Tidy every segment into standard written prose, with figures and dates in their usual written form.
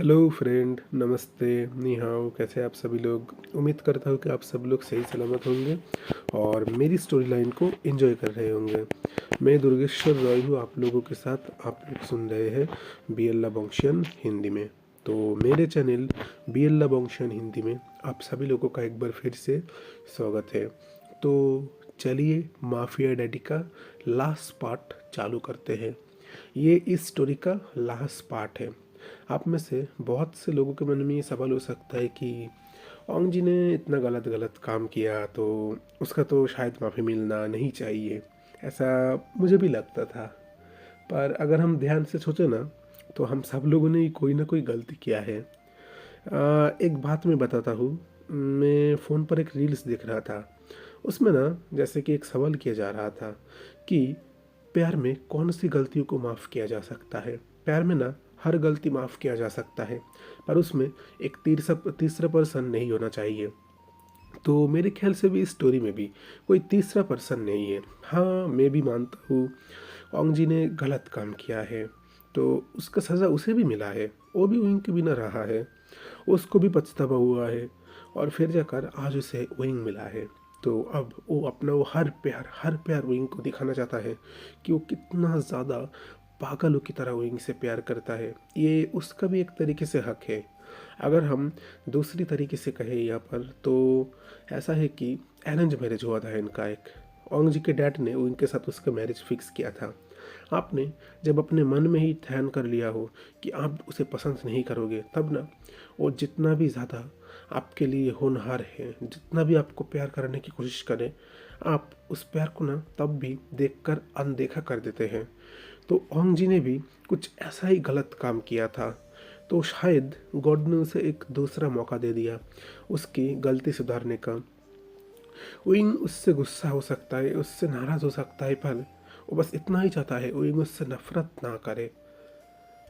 Hello friend, नमस्ते, नी हाओ। कैसे हैं आप सभी लोग। उम्मीद करता हूँ कि आप सब लोग सही सलामत होंगे और मेरी स्टोरी लाइन को एंजॉय कर रहे होंगे। मैं दुर्गेश्वर रॉय हूँ आप लोगों के साथ। आप लोग सुन रहे हैं बी एल बॉन्शियन हिंदी में। तो मेरे चैनल बी एल बॉन्शियन हिंदी में आप सभी लोगों का एक बार फिर से स्वागत है। तो चलिए माफिया डैडी का लास्ट पार्ट चालू करते हैं। ये इस स्टोरी का लास्ट पार्ट है। आप में से बहुत से लोगों के मन में ये सवाल हो सकता है कि ओंग जी ने इतना गलत गलत काम किया तो उसका तो शायद माफ़ी मिलना नहीं चाहिए। ऐसा मुझे भी लगता था। पर अगर हम ध्यान से सोचें ना, तो हम सब लोगों ने कोई ना कोई गलती किया है। एक बात मैं बताता हूँ। मैं फ़ोन पर एक रील्स देख रहा था। उसमें ना जैसे कि एक सवाल किया जा रहा था कि प्यार में कौन सी गलतियों को माफ़ किया जा सकता है। प्यार में ना हर गलती माफ़ किया जा सकता है, पर उसमें एक तीसरा तीसरा पर्सन नहीं होना चाहिए। तो मेरे ख्याल से भी इस स्टोरी में भी कोई तीसरा पर्सन नहीं है। हाँ, मैं भी मानता हूँ ओंग जी ने गलत काम किया है, तो उसका सज़ा उसे भी मिला है। वो भी विंग के बिना रहा है, उसको भी पछतावा हुआ है और फिर जाकर आज उसे विंग मिला है। तो अब वो अपना वो हर प्यार विंग को दिखाना चाहता है कि वो कितना ज़्यादा पागलों की तरह विंग से प्यार करता है। ये उसका भी एक तरीके से हक है। अगर हम दूसरी तरीके से कहें यहाँ पर, तो ऐसा है कि अरेंज मैरिज हुआ था इनका एक। ओंग जी के डैड ने उनके साथ उसका मैरिज फिक्स किया था। आपने जब अपने मन में ही ध्यान कर लिया हो कि आप उसे पसंद नहीं करोगे, तब ना वो जितना भी ज़्यादा आपके लिए होनहार है, जितना भी आपको प्यार करने की कोशिश करे, आप उस प्यार को ना तब भी देखकर अनदेखा कर देते हैं। तो ओंग जी ने भी कुछ ऐसा ही गलत काम किया था। तो शायद गॉड ने उसे एक दूसरा मौका दे दिया उसकी गलती सुधारने का। विंग उससे गुस्सा हो सकता है, उससे नाराज़ हो सकता है, पर वो बस इतना ही चाहता है विंग उससे नफरत ना करे।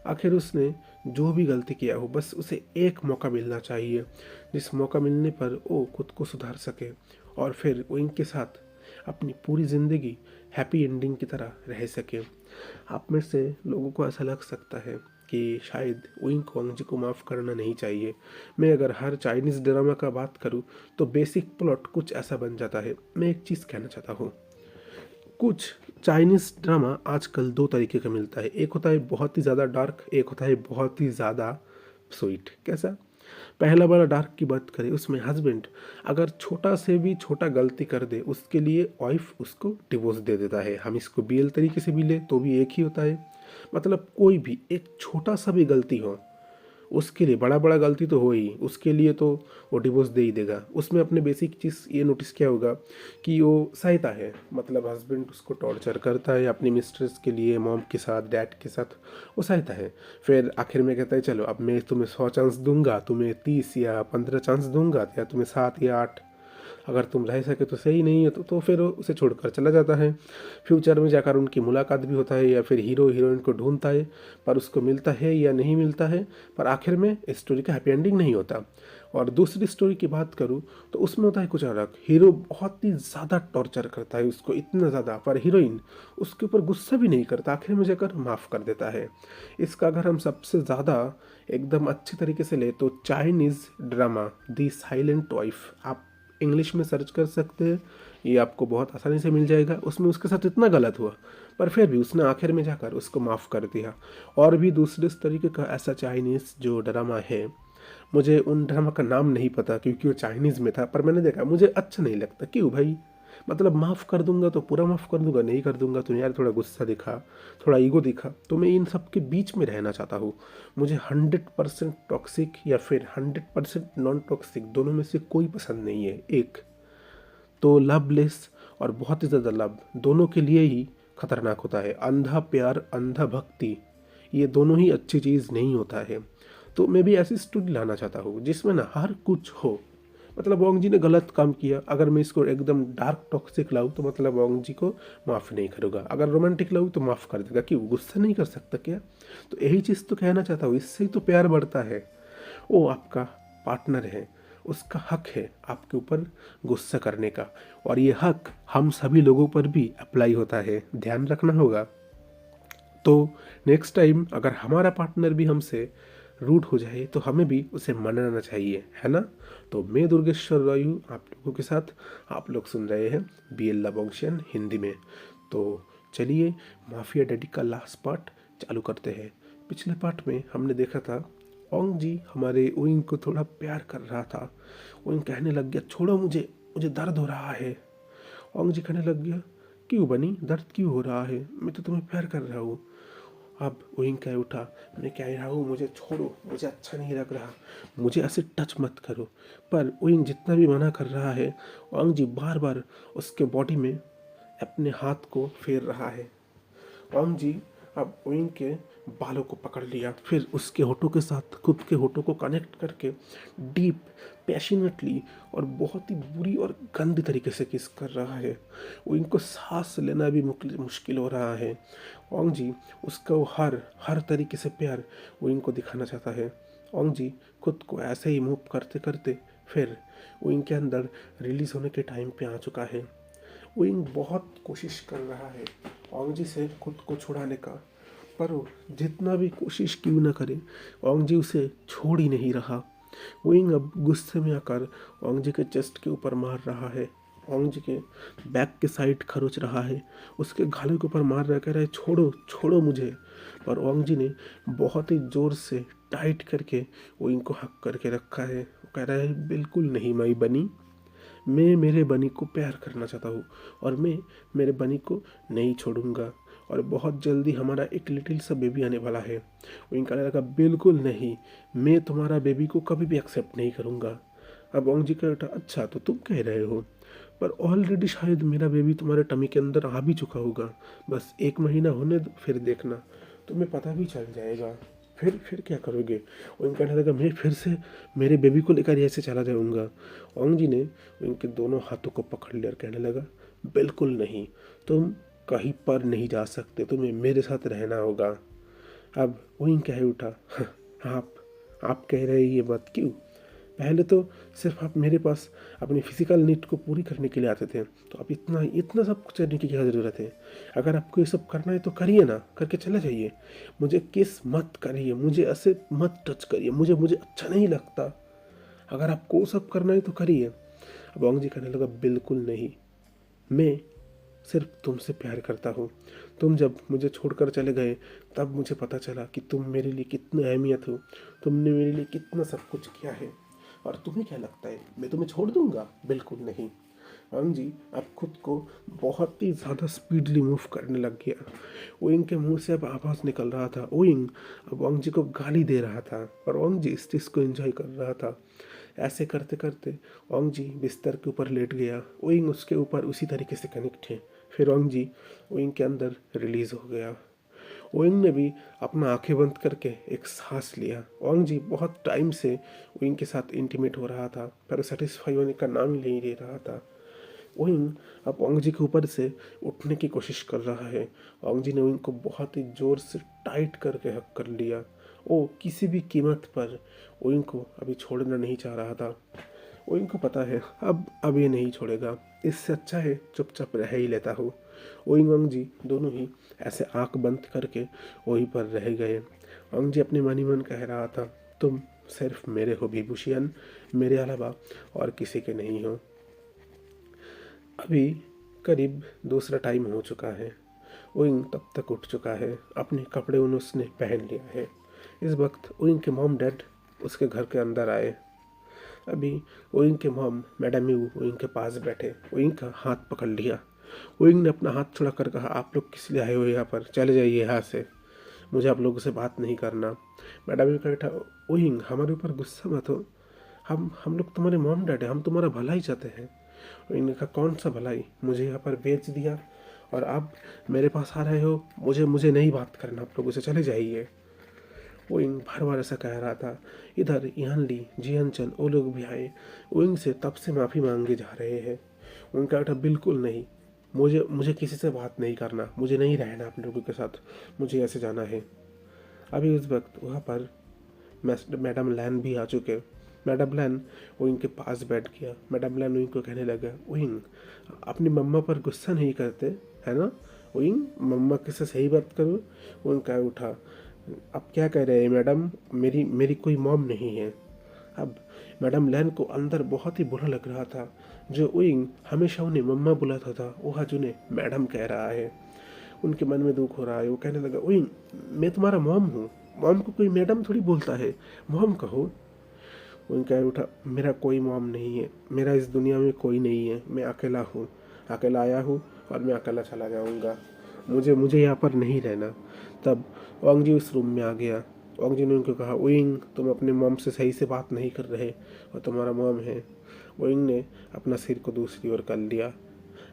आखिर उसने जो भी गलती किया हो, बस उसे एक मौका मिलना चाहिए, जिस मौका मिलने पर वो खुद को सुधार सके और फिर विंग के साथ अपनी पूरी ज़िंदगी हैप्पी एंडिंग की तरह रह सके। आप में से लोगों को ऐसा लग सकता है कि शायद विंग को ओंग जी को माफ़ करना नहीं चाहिए। मैं अगर हर चाइनीज़ ड्रामा का बात करूँ तो बेसिक प्लॉट कुछ ऐसा बन जाता है। मैं एक चीज़ कहना चाहता हूँ, कुछ चाइनीज़ ड्रामा आजकल दो तरीके का मिलता है। एक होता है बहुत ही ज़्यादा डार्क, एक होता है बहुत ही ज़्यादा स्वीट। कैसा? पहला वाला डार्क की बात करें, उसमें हस्बैंड अगर छोटा से भी छोटा गलती कर दे, उसके लिए वाइफ उसको डिवोर्स दे देता है। हम इसको बीएल तरीके से भी ले तो भी एक ही होता है। मतलब कोई भी एक छोटा सा भी गलती हो, उसके लिए बड़ा बड़ा गलती तो हो ही, उसके लिए तो वो डिवोर्स दे ही देगा। उसमें अपने बेसिक चीज़ ये नोटिस किया होगा कि वो सहायता है। मतलब हस्बैंड उसको टॉर्चर करता है अपनी मिस्ट्रेस के लिए, मॉम के साथ, डैड के साथ वो सहायता है। फिर आखिर में कहता है चलो अब मैं तुम्हें 100 चांस दूंगा, तुम्हें 30 या 15 चांस दूंगा, या तुम्हें 7 या 8। अगर तुम रह सके तो सही, नहीं है तो फिर वो उसे छोड़कर चला जाता है। फ्यूचर में जाकर उनकी मुलाकात भी होता है, या फिर हीरो हीरोइन को ढूंढता है, पर उसको मिलता है या नहीं मिलता है। पर आखिर में स्टोरी का हैप्पी एंडिंग नहीं होता। और दूसरी स्टोरी की बात करूँ तो उसमें होता है कुछ अलग। हीरो बहुत ही ज़्यादा टॉर्चर करता है उसको, इतना ज़्यादा, पर हीरोइन उसके ऊपर गुस्सा भी नहीं करता, आखिर में जाकर माफ़ कर देता है। इसका अगर हम सबसे ज़्यादा एकदम अच्छी तरीके से ले तो चाइनीज़ ड्रामा दी साइलेंट वाइफ, आप इंग्लिश में सर्च कर सकते हैं, ये आपको बहुत आसानी से मिल जाएगा। उसमें उसके साथ इतना गलत हुआ, पर फिर भी उसने आखिर में जाकर उसको माफ़ कर दिया। और भी दूसरे इस तरीके का ऐसा चाइनीज़ जो ड्रामा है, मुझे उन ड्रामा का नाम नहीं पता क्योंकि वो चाइनीज़ में था, पर मैंने देखा, मुझे अच्छा नहीं लगता। क्यों भाई? मतलब माफ़ कर दूंगा तो पूरा माफ़ कर दूंगा, नहीं कर दूंगा तो यार थोड़ा गुस्सा दिखा, थोड़ा ईगो दिखा। तो मैं इन सब के बीच में रहना चाहता हूँ। मुझे 100% टॉक्सिक या फिर 100% नॉन टॉक्सिक, दोनों में से कोई पसंद नहीं है। एक तो लवलेस और बहुत ही ज़्यादा लव, दोनों के लिए ही खतरनाक होता है। अंधा प्यार, अंधा भक्ति, ये दोनों ही अच्छी चीज़ नहीं होता है। तो मैं भी ऐसी स्टोरी लाना चाहता हूँ जिसमें ना हर कुछ हो। मतलब वोंग जी ने गलत काम किया, अगर मैं इसको एकदम डार्क टॉक्सिक लाऊं तो मतलब वोंग जी को माफ़ नहीं करूँगा। अगर रोमांटिक लाऊं तो माफ़ कर देगा। क्यों? गुस्सा नहीं कर सकता क्या? तो यही चीज़ तो कहना चाहता हूँ, इससे ही तो प्यार बढ़ता है। वो आपका पार्टनर है, उसका हक है आपके ऊपर गुस्सा करने का, और ये हक हम सभी लोगों पर भी अप्लाई होता है, ध्यान रखना होगा। तो नेक्स्ट टाइम अगर हमारा पार्टनर भी हमसे रूड हो जाए तो हमें भी उसे मनाना चाहिए, है ना। तो मैं दुर्गेश्वर रॉय हूँ आप लोगों के साथ। आप लोग सुन रहे हैं BL लवोंशियन हिंदी में। तो चलिए माफिया डैडी का लास्ट पार्ट चालू करते हैं। पिछले पार्ट में हमने देखा था ओंग जी हमारे उइंग को थोड़ा प्यार कर रहा था। उइंग कहने लग गया छोड़ो मुझे, मुझे दर्द हो रहा है। ओंग जी कहने लग गया क्यों बनी, दर्द क्यों हो रहा है, मैं तो तुम्हें प्यार कर रहा हूँ। अब उइंग कह उठा मैं कह रहा हूँ मुझे छोड़ो, मुझे अच्छा नहीं लग रहा, मुझे ऐसे टच मत करो। पर उइंग जितना भी मना कर रहा है ओंग जी बार बार उसके बॉडी में अपने हाथ को फेर रहा है। ओंग जी अब उइंग के बालों को पकड़ लिया, फिर उसके होठों के साथ खुद के होठों को कनेक्ट करके डीप पैशनेटली और बहुत ही बुरी और गंदी तरीके से किस कर रहा है। उइंग को सांस लेना भी मुश्किल हो रहा है। ओंग जी उसका वो हर हर तरीके से प्यार उइंग को दिखाना चाहता है। ओंग जी खुद को ऐसे ही मूव करते करते फिर उइंग के अंदर रिलीज होने के टाइम पे आ चुका है। विंग बहुत कोशिश कर रहा है ओंग जी से खुद को छुड़ाने का, पर वो जितना भी कोशिश क्यों न करे ओंग जी उसे छोड़ ही नहीं रहा। विंग अब गुस्से में आकर ओंग जी के चेस्ट के ऊपर मार रहा है, ओंग जी के बैक के साइड खरोच रहा है, उसके गालों के ऊपर मार रहा है, कह रहा है छोड़ो छोड़ो मुझे। पर ओंग जी ने बहुत ही ज़ोर से टाइट करके विंग को हक करके रखा है। वो कह रहा है बिल्कुल नहीं माई बनी, मैं मेरे बनी को प्यार करना चाहता हूँ और मैं मेरे बनी को नहीं छोड़ूंगा, और बहुत जल्दी हमारा एक लिटिल सा बेबी आने वाला है। विंग कहने लगा बिल्कुल नहीं, मैं तुम्हारा बेबी को कभी भी एक्सेप्ट नहीं करूँगा। अब ओंग जी कह उठा अच्छा तो तुम कह रहे हो, पर ऑलरेडी शायद मेरा बेबी तुम्हारे टमी के अंदर आ भी चुका होगा, बस 1 महीना होने दो फिर देखना, तुम्हें पता भी चल जाएगा। फिर क्या करोगे। ओंग कहने लगा मैं फिर से मेरे बेबी को लेकर ऐसे चला जाऊंगा। ओंग जी ने उनके दोनों हाथों को पकड़ लिया और कहने लगा बिल्कुल नहीं, तुम कहीं पर नहीं जा सकते, तुम्हें मेरे साथ रहना होगा। अब ओंग कह उठा आप आप कह रहे ये बात क्यों, पहले तो सिर्फ आप मेरे पास अपनी फिजिकल नीड को पूरी करने के लिए आते थे, तो अब इतना इतना सब कुछ करने की क्या ज़रूरत है। अगर आपको ये सब करना है तो करिए ना, करके चले जाइए, मुझे किस मत करिए, मुझे ऐसे मत टच करिए, मुझे मुझे अच्छा नहीं लगता। अगर आपको वो सब करना है तो करिए। अब ओंग जी कहने लगा बिल्कुल नहीं, मैं सिर्फ तुमसे प्यार करता हूँ। तुम जब मुझे छोड़कर चले गए तब मुझे पता चला कि तुम मेरे लिए कितनी अहमियत हो, तुमने मेरे लिए कितना सब कुछ किया है, और तुम्हें क्या लगता है मैं तुम्हें छोड़ दूंगा, बिल्कुल नहीं। ओंग जी अब खुद को बहुत ही ज़्यादा स्पीडली मूव करने लग गया। ओइंग के मुंह से अब आवाज़ निकल रहा था। ओइंग अब ओंग जी को गाली दे रहा था और ओंग जी इस चीज़ को एंजॉय कर रहा था। ऐसे करते करते ओंग जी बिस्तर के ऊपर लेट गया, ओइंग उसके ऊपर उसी तरीके से कनेक्ट है। फिर ओंग जी ओइंग के अंदर रिलीज़ हो गया। ओइंग ने भी अपना आंखें बंद करके एक सांस लिया। ओंग जी बहुत टाइम से ओइंग के साथ इंटीमेट हो रहा था, पर सेटिस्फाई होने का नाम ही नहीं ले रहा था। ओइंग अब ओंग जी के ऊपर से उठने की कोशिश कर रहा है। ओंग जी ने ओइंग को बहुत ही ज़ोर से टाइट करके हक कर लिया। वो किसी भी कीमत पर ओइंग को अभी छोड़ना नहीं चाह रहा था। ओइंग को पता है अब ये नहीं छोड़ेगा, इससे अच्छा है चुपचाप रह ही लेता हूँ। ओइंग ओंग जी दोनों ही ऐसे आंख बंद करके वहीं पर रह गए। ओंग जी अपने मन ही मन कह रहा था तुम सिर्फ मेरे हो विभूषियन, मेरे अलावा और किसी के नहीं हो। अभी करीब दूसरा टाइम हो चुका है। ओइंग तब तक उठ चुका है, अपने कपड़े उसने पहन लिया है। इस वक्त ओइंग के मॉम डैड उसके घर के अंदर आए। अभी ओइंग के मॉम मैडम यू ओइंग के पास बैठे, ओइंग का हाथ पकड़ लिया। ओइंग ने अपना हाथ छुड़ा कर कहा आप लोग किस लिए आए हो यहाँ पर, चले जाइए यहाँ से, मुझे आप लोगों से बात नहीं करना। मैडम यू का बेटा ओइंग हमारे ऊपर गुस्सा मत हो, हम लोग तुम्हारे मॉम डैड हैं, हम तुम्हारा भला ही चाहते हैं। ओइंग ने कहा कौन सा भलाई, मुझे यहाँ पर बेच दिया और अब मेरे पास आ रहे हो, मुझे मुझे नहीं बात करना, आप लोगों से चले जाइए। ओइंग बार बार ऐसा कह रहा था। इधर इहानली जियनचन वो लोग भी आए, ओइंग से तब से माफ़ी मांगे जा रहे हैं। उनका बेटा बिल्कुल नहीं, मुझे मुझे किसी से बात नहीं करना, मुझे नहीं रहना आप लोगों के साथ, मुझे ऐसे जाना है। अभी उस वक्त वहाँ पर मैडम लैन भी आ चुके। मैडम लैन ओइंग के पास बैठ गया। मैडम लैन ओइंग को कहने लगा ओइंग अपनी मम्मा पर गुस्सा नहीं करते है ना, ओइंग मम्मा के साथ सही बात करो। ओइंग कह उठा आप क्या कह रहे हैं मैडम, मेरी मेरी कोई मॉम नहीं है। अब मैडम लैन को अंदर बहुत ही बुरा लग रहा था। जो उइंग हमेशा उन्हें मम्मा बुलाता था, वो आज उन्हें मैडम कह रहा है। उनके मन में दुख हो रहा है। वो कहने लगा, उइंग मैं तुम्हारा मॉम हूँ, मॉम को कोई मैडम थोड़ी बोलता है, मॉम कहो। उइंग कह उठा, मेरा कोई मॉम नहीं है, मेरा इस दुनिया में कोई नहीं है, मैं अकेला हूँ, अकेला आया हूँ और मैं अकेला चला जाऊँगा, मुझे मुझे यहाँ पर नहीं रहना। तब ओंग जी उस रूम में आ गया। ओंग जी ने उनको कहा, उइंग तुम अपने मॉम से सही से बात नहीं कर रहे और तुम्हारा मॉम है। उइंग ने अपना सिर को दूसरी ओर कर लिया।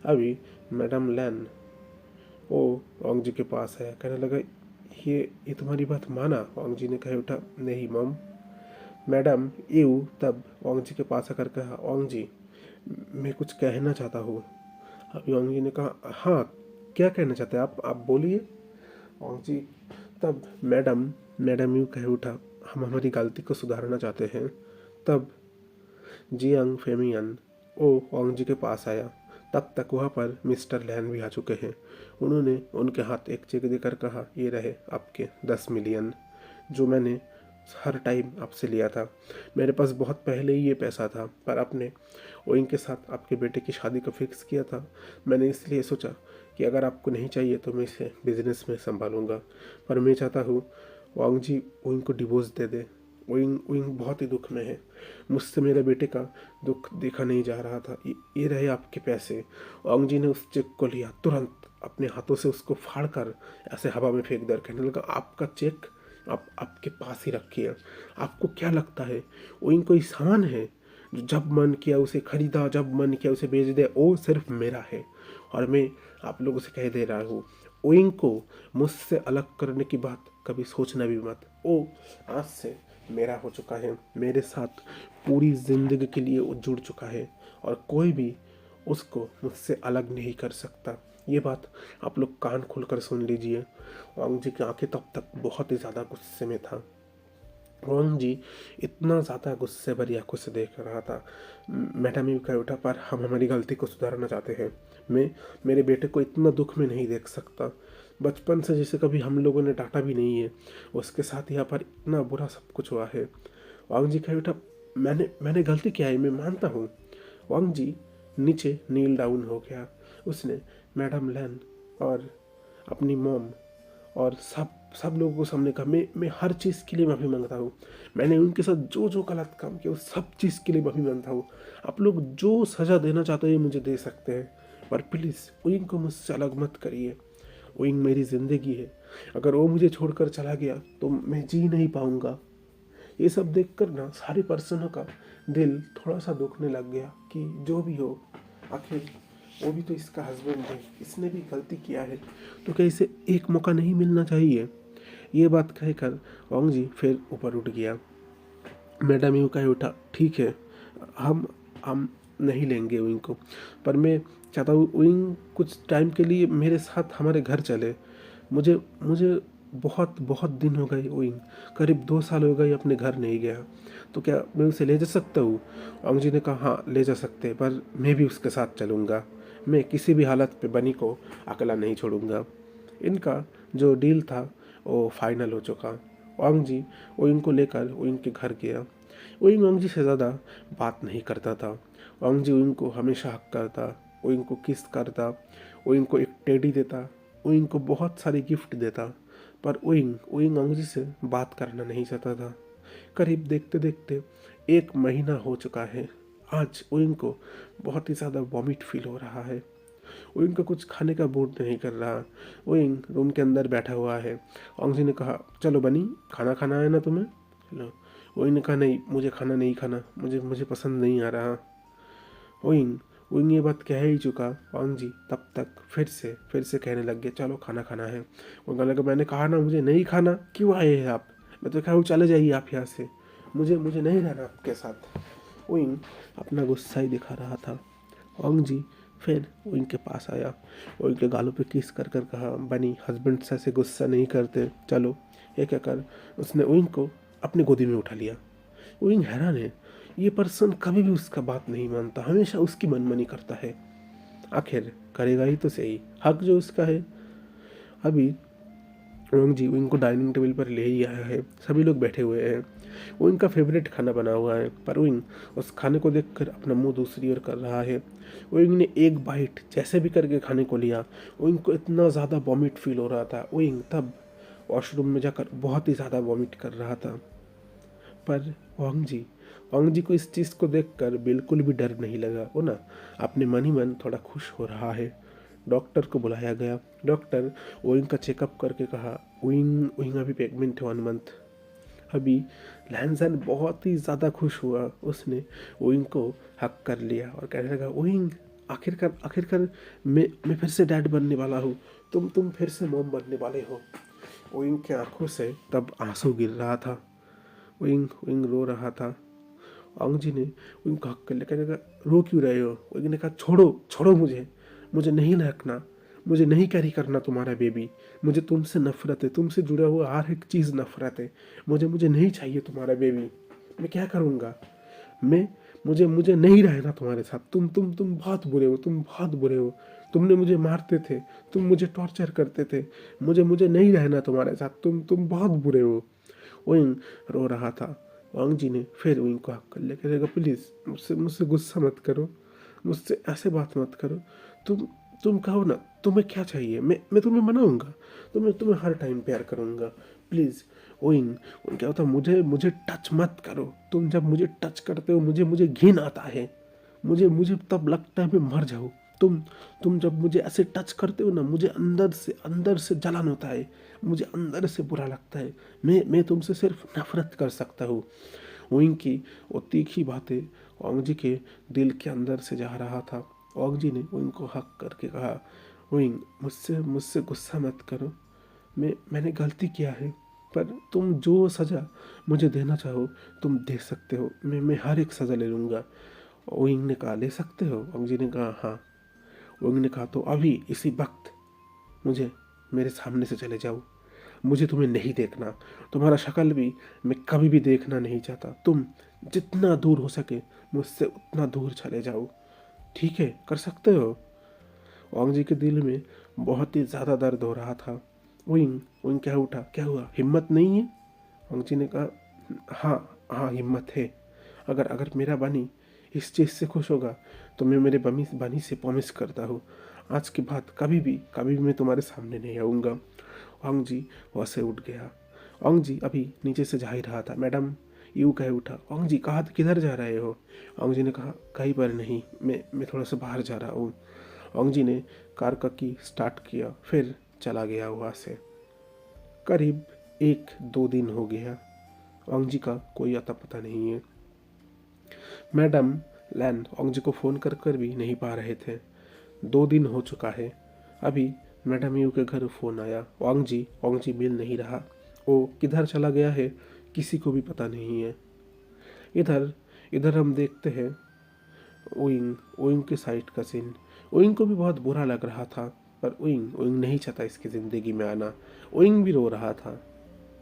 अभी मैडम लैन वो ओंग जी के पास है, कहने लगा, ये तुम्हारी बात माना? ओंग जी ने कहा उठा, नहीं मॉम। मैडम यू तब ओंग जी के पास आकर कहा, ओंग जी मैं कुछ कहना चाहता हूँ। अभी ओंग जी ने कहा, हाँ क्या कहना चाहते हैं आप बोलिए। ओंग जी तब मैडम मैडम यू कह उठा, हम हमारी गलती को सुधारना चाहते हैं। तब जियांग फेमियन ओ ओंग जी के पास आया। तब तक वहाँ पर मिस्टर लैन भी आ चुके हैं। उन्होंने उनके हाथ एक चेक देकर कहा, ये रहे आपके 10 मिलियन, जो मैंने हर टाइम आपसे लिया था। मेरे पास बहुत पहले ही ये पैसा था, पर आपने ओइंग के साथ आपके बेटे की शादी को फिक्स किया था। मैंने इसलिए सोचा कि अगर आपको नहीं चाहिए तो मैं इसे बिजनेस में संभालूंगा, पर मैं चाहता हूँ वांग जी ओइंग को डिवोर्स दे दे। ओइंग ओइंग बहुत ही दुख में है। मुझसे मेरे बेटे का दुख देखा नहीं जा रहा था। ये रहे आपके पैसे। वांग जी ने उस चेक को लिया, तुरंत अपने हाथों से उसको फाड़ कर ऐसे हवा में फेंक दर कहने लगा, आपका चेक आप आपके पास ही रखिए। आपको क्या लगता है ओइंग कोई सामान है जो जब मन किया उसे खरीदा, जब मन किया उसे बेच दे? वो सिर्फ मेरा है और मैं आप लोगों से कह दे रहा हूँ, ओइंग को मुझसे अलग करने की बात कभी सोचना भी मत। ओ आज से मेरा हो चुका है, मेरे साथ पूरी जिंदगी के लिए वो जुड़ चुका है और कोई भी उसको मुझसे अलग नहीं कर सकता। ये बात आप लोग कान खोलकर सुन लीजिए। वांग जी की आंखें तब तक बहुत ही ज़्यादा गुस्से में था। वांग जी इतना ज़्यादा गुस्से भरी आंखों से देख रहा था। मैडम यू कह उठा, पर हम हमारी गलती को सुधारना चाहते हैं। मैं मेरे बेटे को इतना दुख में नहीं देख सकता। बचपन से जैसे कभी हम लोगों ने डांटा भी नहीं है, उसके साथ यहाँ पर इतना बुरा सब कुछ हुआ है। वांग जी कह उठा, मैंने मैंने गलती किया है, मैं मानता हूँ। वांग जी नीचे नील डाउन हो गया। उसने मैडम लैन और अपनी मॉम और सब सब लोगों को सामने कहा, मैं हर चीज़ के लिए माफ़ी मांगता हूँ। मैंने उनके साथ जो जो गलत काम किया उस सब चीज़ के लिए माफ़ी मांगता हूँ। आप लोग जो सज़ा देना चाहते हो मुझे दे सकते हैं, पर प्लीज़ ओइंग को मुझसे अलग मत करिए। ओइंग मेरी ज़िंदगी है, अगर वो मुझे छोड़कर चला गया तो मैं जी नहीं पाऊँगा। ये सब देखकर ना सारे पर्सनों का दिल थोड़ा सा दुखने लग गया कि जो भी हो, आखिर वो भी तो इसका हस्बैंड है, इसने भी गलती किया है, तो क्या इसे एक मौका नहीं मिलना चाहिए? ये बात कहकर वांग जी फिर ऊपर उठ गया। मैडम यूँ कह उठा, ठीक है, हम नहीं लेंगे विंग को, पर मैं चाहता हूँ विंग कुछ टाइम के लिए मेरे साथ हमारे घर चले। मुझे मुझे बहुत बहुत दिन हो गए, विंग करीब 2 साल हो गए अपने घर नहीं गया, तो क्या मैं उसे ले जा सकता हूँ? वांग जी ने कहा, हाँ ले जा सकते, पर मैं भी उसके साथ चलूँगा। मैं किसी भी हालत पे बनी को अकेला नहीं छोड़ूंगा। इनका जो डील था वो फाइनल हो चुका। वांग जी ओइंग को लेकर ओइंग के घर गया। ओइंग वांग जी से ज़्यादा बात नहीं करता था। वांग जी ओइंग को हमेशा हक करता, ओइंग को किस करता, ओइंग को एक टेडी देता, ओइंग को बहुत सारे गिफ्ट देता, पर ओइंग ओइंग वांग जी से बात करना नहीं चाहता था। करीब देखते देखते 1 महीना हो चुका है। आज ओइंग को बहुत ही ज़्यादा वॉमिट फील हो रहा है। ओइंग को कुछ खाने का मूड नहीं कर रहा। ओइंग रूम के अंदर बैठा हुआ है। ओंग जी ने कहा, चलो बनी, खाना खाना है ना तुम्हें? चलो। ओइंग ने कहा, नहीं मुझे खाना नहीं खाना, मुझे मुझे पसंद नहीं आ रहा। ओइंग ओइंग ये बात कह ही चुका। ओंग जी तब तक फिर से कहने लग गए, चलो खाना खाना है। वो कहने लगा, मैंने कहा ना मुझे नहीं खाना, क्यों आए हैं आप? मैं तो कहा चले जाइए आप यहाँ से, मुझे मुझे नहीं रहना आपके साथ। ओइंग अपना गुस्सा ही दिखा रहा था। ओंग जी फिर ओइंग के पास आया, ओइंग के गालों पे किस कर कर कहा, बनी हस्बैंड से ऐसे गुस्सा नहीं करते, चलो। ये क्या कर उसने ओइंग को अपनी गोदी में उठा लिया। ओइंग हैरान है, ये पर्सन कभी भी उसका बात नहीं मानता, हमेशा उसकी मनमानी करता है। आखिर करेगा ही तो सही, हक जो उसका है। अभी ओंग जी उनको डाइनिंग टेबल पर ले ही आया है। सभी लोग बैठे हुए हैं। वो इनका फेवरेट खाना बना हुआ है, पर विंग उस खाने को देखकर अपना मुंह दूसरी ओर कर रहा है। विंग ने एक बाइट जैसे भी करके खाने को लिया। विंग को इतना ज़्यादा वॉमिट फील हो रहा था। विंग तब वॉशरूम में जाकर बहुत ही ज़्यादा वॉमिट कर रहा था। पर ओंग जी को इस चीज़ को देखकर बिल्कुल भी डर नहीं लगा। वो ना अपने मन ही मन थोड़ा खुश हो रहा है। डॉक्टर को बुलाया गया। डॉक्टर ओइंग का चेकअप करके कहा, ओइंग ओइंग अभी प्रेग्नेंट है 1 मंथ। अभी लैंसन बहुत ही ज़्यादा खुश हुआ। उसने ओइंग को हक कर लिया और कहने लगा, ओइंग आखिरकार आखिरकार मैं फिर से डैड बनने वाला हूँ। तुम फिर से मॉम बनने वाले हो। ओइंग की आंखों से तब आंसू गिर रहा था। ओइंग ओइंग रो रहा था। ओंग जी ने ओइंग को हक कर लिया। कहने लगा, रो क्यों रहे हो? ओइंग ने कहा, छोड़ो छोड़ो मुझे नहीं रखना, मुझे नहीं कैरी करना तुम्हारा बेबी। मुझे तुमसे नफरत है, तुमसे जुड़ा हुआ हर एक चीज़ नफरत है। मुझे नहीं चाहिए तुम्हारा बेबी। मैं क्या करूँगा? मैं मुझे मुझे नहीं रहना तुम्हारे साथ। तुम बहुत बुरे हो, तुम बहुत बुरे हो। तुमने मुझे मारते थे, तुम मुझे टॉर्चर करते थे। मुझे नहीं रहना तुम्हारे साथ। तुम बहुत बुरे हो। ओइंग रो रहा था। ओंग जी ने फिर ओइंग को हक कर लिया। कहेगा, प्लीज़ मुझसे मुझसे गुस्सा मत करो, मुझसे ऐसे बात मत करो। तुम तुम कहो ना, तुम्हें क्या चाहिए? मैं तुम्हें मनाऊंगा, तुम्हें हर टाइम प्यार करूंगा। Please owing. क्या होता, मुझे मुझे टच मत करो। तुम जब मुझे टच करते हो मुझे मुझे घिन आता है। मुझे मुझे तब लगता है मैं मर जाऊँ। तुम तुम जब मुझे ऐसे टच करते हो ना, मुझे अंदर से जलन होता है। मुझे अंदर से बुरा लगता है। मैं तुमसे सिर्फ नफरत कर सकता हूँ। ओइंग की वो तीखी बातें ओंग जी के दिल के अंदर से जा रहा था। ओंग जी ने ओइंग को हक करके कहा, ओइंग मुझसे मुझसे गुस्सा मत करो। मैंने गलती किया है, पर तुम जो सज़ा मुझे देना चाहो तुम दे सकते हो। मैं हर एक सज़ा ले लूँगा। ओइंग ने कहा, ले सकते हो? ओंग जी ने कहा, हाँ। ओइंग ने कहा, तो अभी इसी वक्त मुझे मेरे सामने से चले जाओ। मुझे तुम्हें नहीं देखना। तुम्हारा शक्ल भी मैं कभी भी देखना नहीं चाहता। तुम जितना दूर हो सके मुझसे उतना दूर चले जाओ। ठीक है, कर सकते हो? ओंग जी के दिल में बहुत ही ज़्यादा दर्द हो रहा था। विंग विंग क्या उठा, क्या हुआ, हिम्मत नहीं है? ओंग जी ने कहा, हाँ हाँ हिम्मत है। अगर अगर मेरा बनी इस चीज़ से खुश होगा तो मैं मेरे बनी से प्रॉमिस करता हूँ, आज के बाद कभी भी मैं तुम्हारे सामने नहीं आऊँगा। ओंग जी वहाँ से उठ गया। ओंग जी अभी नीचे से जा ही रहा था। मैडम, यूँ कह उठा। ओंग जी, कहाँ किधर जा रहे हो? ओंग जी ने कहा, कहीं पर नहीं, मैं थोड़ा सा बाहर जा रहा हूँ। ओंग जी ने कार का की स्टार्ट किया, फिर चला गया वहाँ से। करीब 1-2 दिन हो गया। ओंग जी का कोई अता पता नहीं है। मैडम लैन ओंग जी को फ़ोन कर भी नहीं पा रहे थे। 2 दिन हो चुका है। अभी मैडम यू के घर फ़ोन आया। ओंग जी मिल नहीं रहा। वो किधर चला गया है किसी को भी पता नहीं है। इधर इधर हम देखते हैं ओइंग ओइंग के साइड का सीन। ओइंग को भी बहुत बुरा लग रहा था, पर ओइंग ओइंग नहीं चाहता इसकी ज़िंदगी में आना। ओइंग भी रो रहा था,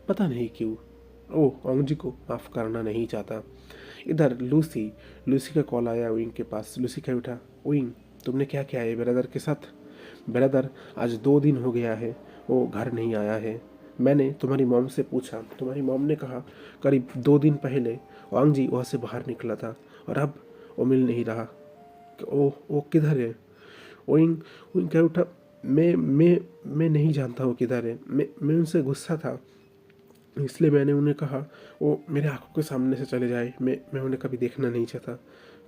पता नहीं क्यों। ओ ओंग जी को माफ़ करना नहीं चाहता। इधर लूसी लूसी का कॉल आया ओइंग के पास। लूसी कह उठा, ओइंग तुमने क्या किया है ब्रदर के साथ? ब्रदर आज 2 दिन हो गया है, वो घर नहीं आया है। मैंने तुम्हारी मॉम से पूछा, तुम्हारी मॉम ने कहा करीब 2 दिन पहले वांग जी वहाँ से बाहर निकला था और अब वो मिल नहीं रहा। वो किधर है? ओइंग ओइंग कह उठा, मैं नहीं जानता वो किधर है। मैं उनसे गुस्सा था, इसलिए मैंने उन्हें कहा वो मेरे आंखों के सामने से चले जाए। मैं उन्हें कभी देखना नहीं चाहता।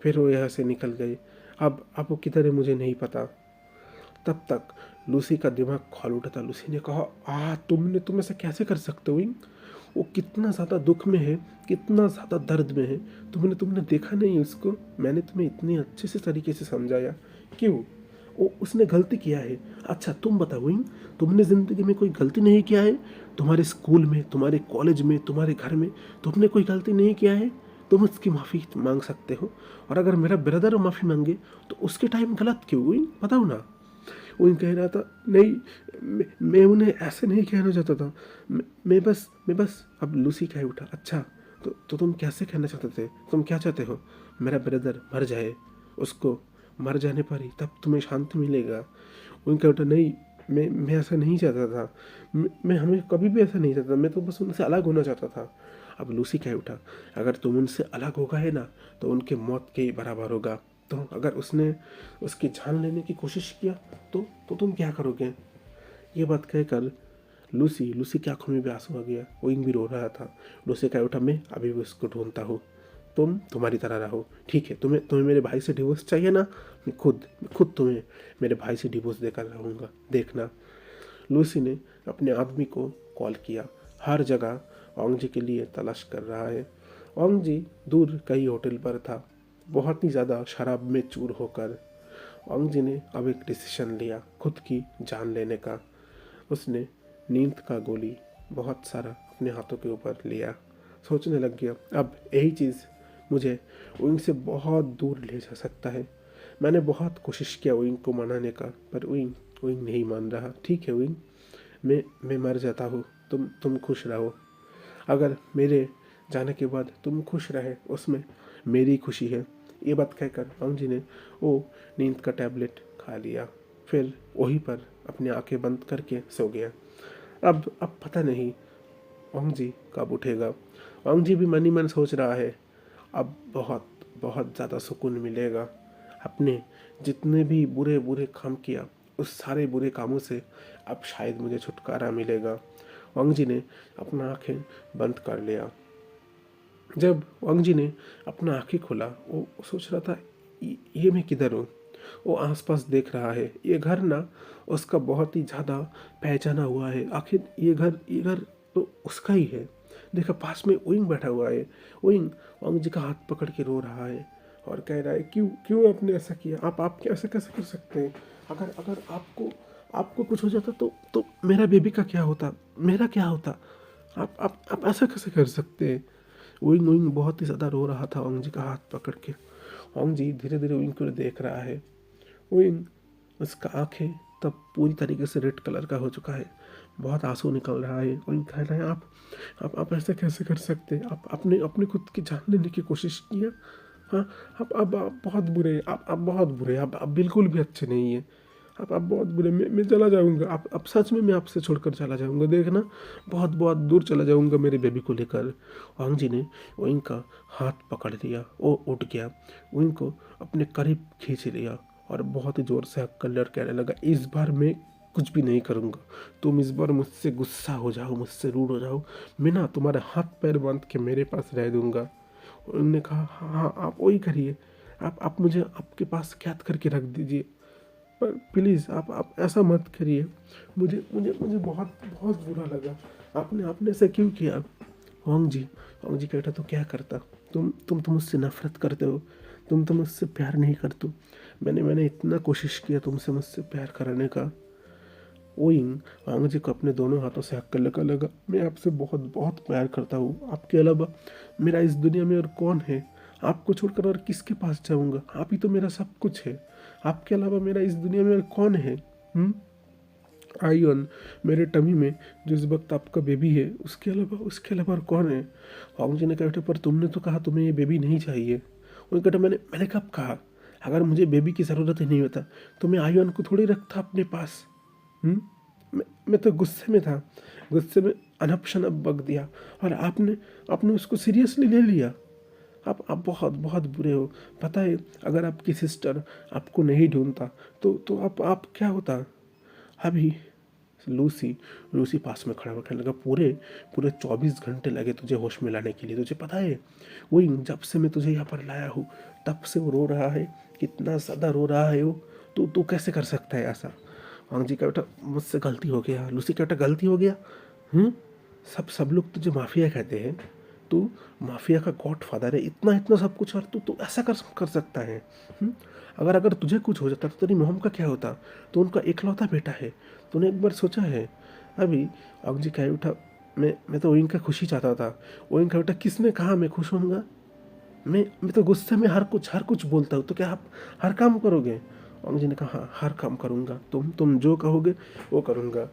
फिर वो यहाँ से निकल गए। अब वो किधर है मुझे नहीं पता। तब तक लूसी का दिमाग खोल उठा था। लूसी ने कहा, तुम ऐसा कैसे कर सकते हो? वो कितना ज़्यादा दुख में है, कितना ज़्यादा दर्द में है। तुमने देखा नहीं उसको? मैंने तुम्हें इतने अच्छे से तरीके से समझाया। क्यों? वो उसने गलती किया है। अच्छा तुम बताओ, तुमने ज़िंदगी में कोई गलती नहीं किया है? तुम्हारे स्कूल में, तुम्हारे कॉलेज में, तुम्हारे घर में तुमने कोई गलती नहीं किया है? तुम उसकी माफ़ी मांग सकते हो। और अगर मेरा ब्रदर माफ़ी मांगे तो उसके टाइम गलत क्यों हुई, बताओ ना। वो कह रहा था, नहीं मैं उन्हें ऐसे नहीं कहना चाहता था। मैं बस अब लूसी कह उठा, अच्छा तो तुम कैसे कहना चाहते थे? तुम क्या चाहते हो? मेरा ब्रदर मर जाए, उसको मर जाने पर ही तब तुम्हें शांति मिलेगा। उनका उठा, नहीं मैं ऐसा नहीं चाहता था। मैं हमें कभी भी ऐसा नहीं चाहता, मैं तो बस उनसे अलग होना चाहता था। अब लूसी कह उठा, अगर तुम उनसे अलग हो गए ना तो उनके मौत के ही बराबर होगा। तो अगर उसने उसकी जान लेने की कोशिश किया तो तुम क्या करोगे? ये बात कहकर लूसी लूसी की आंखों में भी आंसू आ गया। ओइंग भी रो रहा था। लूसी कह उठा, मैं अभी भी उसको ढूंढता हूँ, तुम तुम्हारी तरह रहो, ठीक है? तुम्हें तुम्हें मेरे भाई से डिवोर्स चाहिए ना, मैं खुद तुम्हें मेरे भाई से डिवोर्स देकर रहूँगा, देखना। लूसी ने अपने आदमी को कॉल किया। हर जगह ओंग जी के लिए तलाश कर रहा है। ओंग जी दूर कई होटल पर था, बहुत ही ज़्यादा शराब में चूर होकर। ओंग जी ने अब एक डिसीजन लिया खुद की जान लेने का। उसने नींद का गोली बहुत सारा अपने हाथों के ऊपर लिया। सोचने लग गया, अब यही चीज़ मुझे विंग से बहुत दूर ले जा सकता है। मैंने बहुत कोशिश किया विंग को मनाने का, पर विंग विंग नहीं मान रहा। ठीक है विंग, मैं मर जाता हूँ, तुम खुश रहो। अगर मेरे जाने के बाद तुम खुश रहे उसमें मेरी खुशी है। ये बात कहकर ओंग जी ने वो नींद का टैबलेट खा लिया, फिर वहीं पर अपनी आंखें बंद करके सो गया। अब पता नहीं ओंग जी कब उठेगा। ओंग जी भी मन ही मन सोच रहा है, अब बहुत बहुत ज़्यादा सुकून मिलेगा। अपने जितने भी बुरे बुरे काम किया उस सारे बुरे कामों से अब शायद मुझे छुटकारा मिलेगा। ओंग जी ने अपना आंखें बंद कर लिया। जब ओंग जी ने अपना आंखें खोला, वो सोच रहा था, ये मैं किधर हूँ? वो आसपास देख रहा है। ये घर ना उसका बहुत ही ज़्यादा पहचाना हुआ है। आखिर ये घर तो उसका ही है। देखा, पास में विंग बैठा हुआ है। विंग ओंग जी का हाथ पकड़ के रो रहा है और कह रहा है, क्यों क्यों आपने ऐसा किया? आप कैसे कैसे कर सकते हैं? अगर अगर आपको कुछ हो जाता तो मेरा बेबी का क्या होता, मेरा क्या होता? आप ऐसा कैसे कर सकते हैं? विंग विंग बहुत ही ज़्यादा रो रहा था ओंग जी का हाथ पकड़ के। ओंग जी धीरे धीरे विंग को देख रहा है। विंग, उसका आंखें तब पूरी तरीके से रेड कलर का हो चुका है, बहुत आंसू निकल रहा है। विंग कह रहा है, आप ऐसे कैसे कर सकते हैं? आप अपने अपने खुद की जान लेने की कोशिश की है। हाँ, आप बहुत बुरे हैं, आप बहुत बुरे हैं, आप बिल्कुल भी अच्छे नहीं हैं। आप बहुत बुरे, मैं चला जाऊँगा। आप अब सच में मैं आपसे छोड़कर चला जाऊँगा, देखना, बहुत बहुत दूर चला जाऊँगा मेरे बेबी को लेकर। ओंग जी ने विंग का हाथ पकड़ लिया, वो उठ गया, विंग को अपने करीब खींच लिया और बहुत ही ज़ोर से हक्कल कहने लगा, इस बार मैं कुछ भी नहीं करूँगा। तुम इस बार मुझसे गुस्सा हो जाओ, मुझसे रूड हो जाओ, मैं ना तुम्हारे हाथ पैर बांध के मेरे पास रह दूँगा। उन्होंने कहा, हाँ हाँ, आप वही करिए, आप मुझे आपके पास कैद करके रख दीजिए, पर प्लीज़ आप ऐसा मत करिए। मुझे मुझे मुझे बहुत बहुत बुरा लगा। आपने ऐसा क्यों किया? ओंग जी कहता, तो क्या करता? तुम मुझसे नफरत करते हो, तुम मुझसे प्यार नहीं करते। मैंने इतना कोशिश किया तुमसे मुझसे प्यार कराने का। ओइंग ओंग जी को अपने दोनों हाथों से हक्का लगा, मैं आपसे बहुत बहुत प्यार करता हूँ। आपके अलावा मेरा इस दुनिया में और कौन है? आपको छोड़कर और किसके पास जाऊँगा? आप ही तो मेरा सब कुछ है। आपके अलावा मेरा इस दुनिया में और कौन है? आयुन, मेरे टमी में जिस वक्त आपका बेबी है, उसके अलावा और कौन है? ओंग जी ने कहा, पर तुमने तो कहा तुम्हें ये बेबी नहीं चाहिए। उन्होंने कहा, मैंने कब कहा? अगर मुझे बेबी की ज़रूरत ही नहीं होता तो मैं आयुन को थोड़ी रखता अपने पास। मैं तो गुस्से में था, गुस्से में अनप शनप बक दिया और आपने उसको सीरियसली ले लिया। आप बहुत बहुत बुरे हो। पता है, अगर आपकी सिस्टर आपको नहीं ढूंढता तो आप क्या होता अभी? लूसी लूसी पास में खड़ा होकर लगा, पूरे पूरे 24 घंटे लगे तुझे होश में लाने के लिए, तुझे पता है? वही, जब से मैं तुझे यहाँ पर लाया हूँ तब से वो रो रहा है, कितना ज़्यादा रो रहा है वो। तू कैसे कर सकता है ऐसा? ओंग जी का बेटा, मुझसे गलती हो गया। लूसी का बेटा, गलती हो गया? सब लोग तुझे माफिया कहते हैं, तू माफिया का गॉड फादर है, इतना इतना सब कुछ, और तू ऐसा कर सकता है? अगर तुझे कुछ हो जाता तो तेरी मोम का क्या होता? तो उनका इकलौता बेटा है, तूने एक बार सोचा है? अभी ओंग जी कह उठा, मैं तो इनका खुशी चाहता था। वो इनका बेटा, किसने कहा मैं खुश होऊंगा? मैं तो गुस्से में हर कुछ बोलता हूँ, तो क्या आप हर काम करोगे? ओंग जी ने कहा, हाँ, हर काम करूँगा, तुम जो कहोगे वो करूँगा।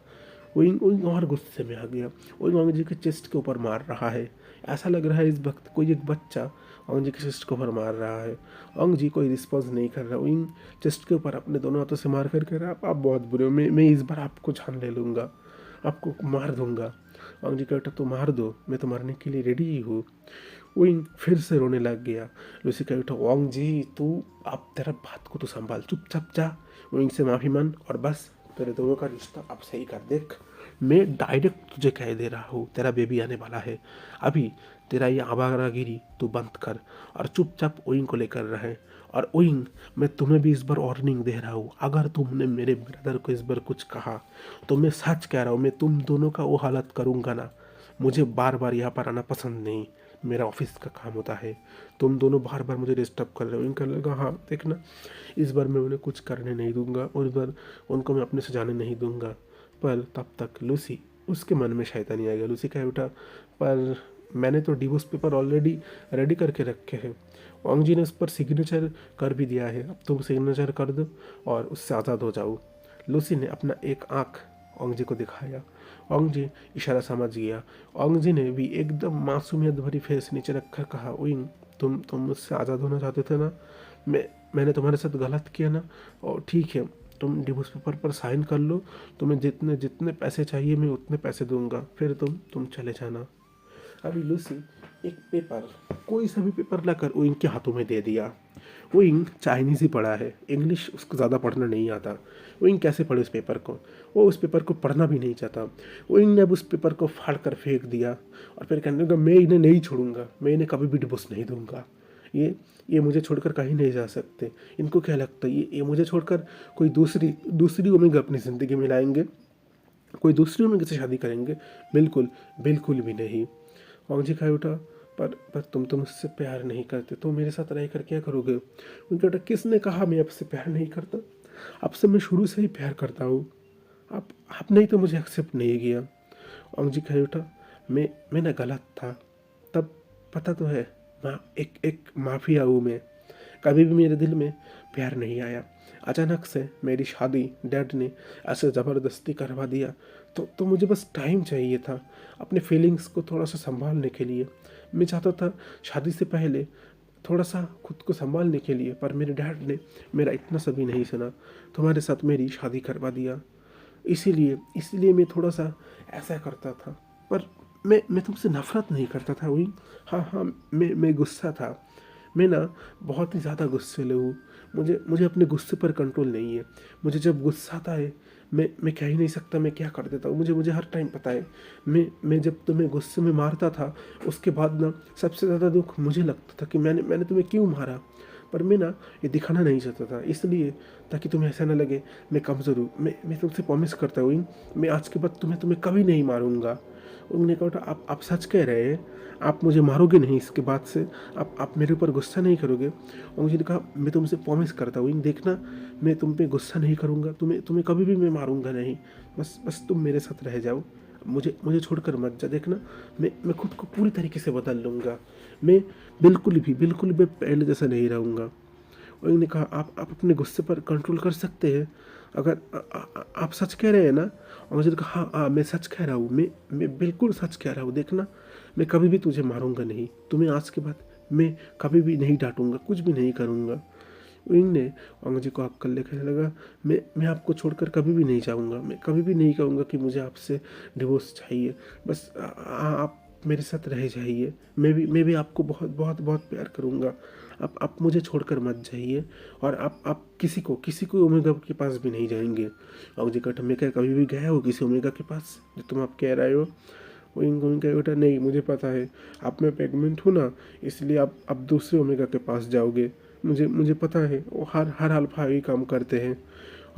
ओइंग ओइंग और गुस्से में आ गया। ओइंग ओंग जी के चेस्ट के ऊपर मार रहा है, ऐसा लग रहा है इस वक्त कोई एक बच्चा ओंग जी के चेस्ट के ऊपर मार रहा है। ओंग जी कोई रिस्पॉन्स नहीं कर रहा। विंग चेस्ट के ऊपर अपने दोनों हाथों से मार कर कह रहा है, आप बहुत बुरे हो, मैं इस बार आपको जान ले लूँगा, आपको मार दूंगा। ओंग जी कहता तो मार दो, मैं तो मरने के लिए रेडी ही हूँ। विंग फिर से रोने लग गया। लूसी कहता ओंग जी तू अब तेरा बात को तो संभाल, चुपचाप जा, विंग से माफ़ी मान और बस तेरे दोनों का रिश्ता अब सही कर। देख मैं डायरेक्ट तुझे कह दे रहा हूँ, तेरा बेबी आने वाला है, अभी तेरा ये आवारागिरी तू बंद कर और चुपचाप ओइंग को लेकर रहे। और ओइंग मैं तुम्हें भी इस बार वार्निंग दे रहा हूँ, अगर तुमने मेरे ब्रदर को इस बार कुछ कहा तो मैं सच कह रहा हूँ, मैं तुम दोनों का वो हालत करूँगा ना। मुझे बार बार यहाँ पर आना पसंद नहीं, मेरा ऑफिस का काम होता है, तुम दोनों बार बार मुझे डिस्टर्ब कर रहे हो। इनका लगा हाँ देखना, इस बार मैं उन्हें कुछ करने नहीं दूंगा और इस बार उनको मैं अपने से जाने नहीं दूंगा। पर तब तक लूसी, उसके मन में शैतानी आ गया। लूसी कह उठा पर मैंने तो डिवोर्स पेपर ऑलरेडी रेडी करके रखे हैं, ओंग जी ने उस पर सिग्नेचर कर भी दिया है, अब तुम सिग्नेचर कर दो और उससे आज़ाद हो जाओ। लूसी ने अपना एक आँख ओंग जी को दिखाया। ओंग जी इशारा समझ गया। ओंग जी ने भी एकदम मासूमियत भरी फेस नीचे रखकर कहा, विंग तुम मुझसे आज़ाद होना चाहते थे ना, मैंने तुम्हारे साथ गलत किया ना, और ठीक है तुम डिवोर्स पेपर पर साइन कर लो, तुम्हें जितने जितने पैसे चाहिए मैं उतने पैसे दूंगा, फिर तुम चले जाना। अभी लूसी एक पेपर, कोई सा भी पेपर लाकर विंग के हाथों में दे दिया। विंग चाइनीज़ ही पढ़ा है, इंग्लिश उसको ज़्यादा पढ़ना नहीं आता। विंग कैसे पढ़े उस पेपर को, वो उस पेपर को पढ़ना भी नहीं चाहता। विंग ने अब उस पेपर को फाड़ कर फेंक दिया और फिर कहने लगा मैं इन्हें नहीं छोड़ूंगा, मैं इन्हें कभी भी डिवोर्स नहीं दूंगा, ये मुझे छोड़कर कहीं नहीं जा सकते। इनको क्या लगता है ये मुझे छोड़कर कोई दूसरी ओमेगा अपनी ज़िंदगी में लाएंगे, कोई दूसरी ओमेगा से शादी करेंगे? बिल्कुल बिल्कुल भी नहीं। ओंग जी कह उठा पर तुम तो मुझसे प्यार नहीं करते, तो मेरे साथ रह कर क्या करोगे? उनका बेटा किसने कहा मैं आपसे प्यार नहीं करता, आपसे मैं शुरू से ही प्यार करता हूँ, आपने ही तो मुझे एक्सेप्ट नहीं किया। ओंग जी कह उठा मैं ना गलत था तब, पता तो है, एक माफिया हूँ मैं, कभी भी मेरे दिल में प्यार नहीं आया। अचानक से मेरी शादी डैड ने ऐसे ज़बरदस्ती करवा दिया, तो मुझे बस टाइम चाहिए था अपने फीलिंग्स को थोड़ा सा संभालने के लिए। मैं चाहता था शादी से पहले थोड़ा सा खुद को संभालने के लिए, पर मेरे डैड ने मेरा इतना सभी नहीं सुना, तुम्हारे साथ मेरी शादी करवा दिया। इसीलिए मैं थोड़ा सा ऐसा करता था, पर मैं तुमसे नफरत नहीं करता था वही। हाँ मैं गुस्सा था, मैं ना बहुत ही ज़्यादा गुस्सेले हूँ, मुझे अपने गुस्से पर कंट्रोल नहीं है। मुझे जब गुस्सा आता है मैं कह ही नहीं सकता मैं क्या कर देता हूँ, मुझे हर टाइम पता है। मैं जब तुम्हें गुस्से में मारता था उसके बाद ना सबसे ज़्यादा दुख मुझे लगता था कि मैंने तुम्हें क्यों मारा, पर मैं ना ये दिखाना नहीं चाहता था, इसलिए ताकि तुम्हें ऐसा ना लगे मैं कमज़ोर हूँ। मैं तुमसे प्रॉमिस करता हूँ मैं आज के बाद तुम्हें कभी नहीं मारूंगा। उन्होंने कहा आप सच कह रहे हैं, आप मुझे मारोगे नहीं इसके बाद से, आप मेरे ऊपर गुस्सा नहीं करोगे? और मुझे कहा मैं तुमसे प्रॉमिस करता हूँ देखना, मैं तुम पे गुस्सा नहीं करूँगा, तुम्हें कभी भी मैं मारूंगा नहीं, बस तुम मेरे साथ रह जाओ, मुझे छोड़कर मत जा। देखना मैं खुद को पूरी तरीके से बदल लूँगा, मैं बिल्कुल भी पहले जैसा नहीं रहूँगा। और उन्होंने कहा आप अपने गुस्से पर कंट्रोल कर सकते हैं अगर आप सच कह रहे हैं ना? और मुझे कहा हाँ मैं सच कह रहा हूँ, मैं बिल्कुल सच कह रहा हूँ। देखना मैं कभी भी तुझे मारूंगा नहीं, तुम्हें आज के बाद मैं कभी भी नहीं डांटूंगा, कुछ भी नहीं करूँगा। विंग ने ओंग जी को अक्कल लेकर लगा मैं आपको छोड़कर कभी भी नहीं जाऊँगा, मैं कभी भी नहीं कहूँगा कि मुझे आपसे डिवोर्स चाहिए, बस आप मेरे साथ रह जाइए, मैं भी आपको बहुत बहुत बहुत प्यार करूँगा, आप मुझे छोड़कर मत जाइए और आप किसी को ओमेगा के पास भी नहीं जाएंगे। ओंग जी कहता मैं क्या कभी भी गया हो किसी ओमेगा के पास जो तुम आप कह रहे हो? विंग का बेटा नहीं मुझे पता है, आप मैं प्रेग्नेंट हूँ ना, इसलिए आप दूसरे ओमेगा के पास जाओगे, मुझे पता है वो हर अल्फा ही काम करते हैं।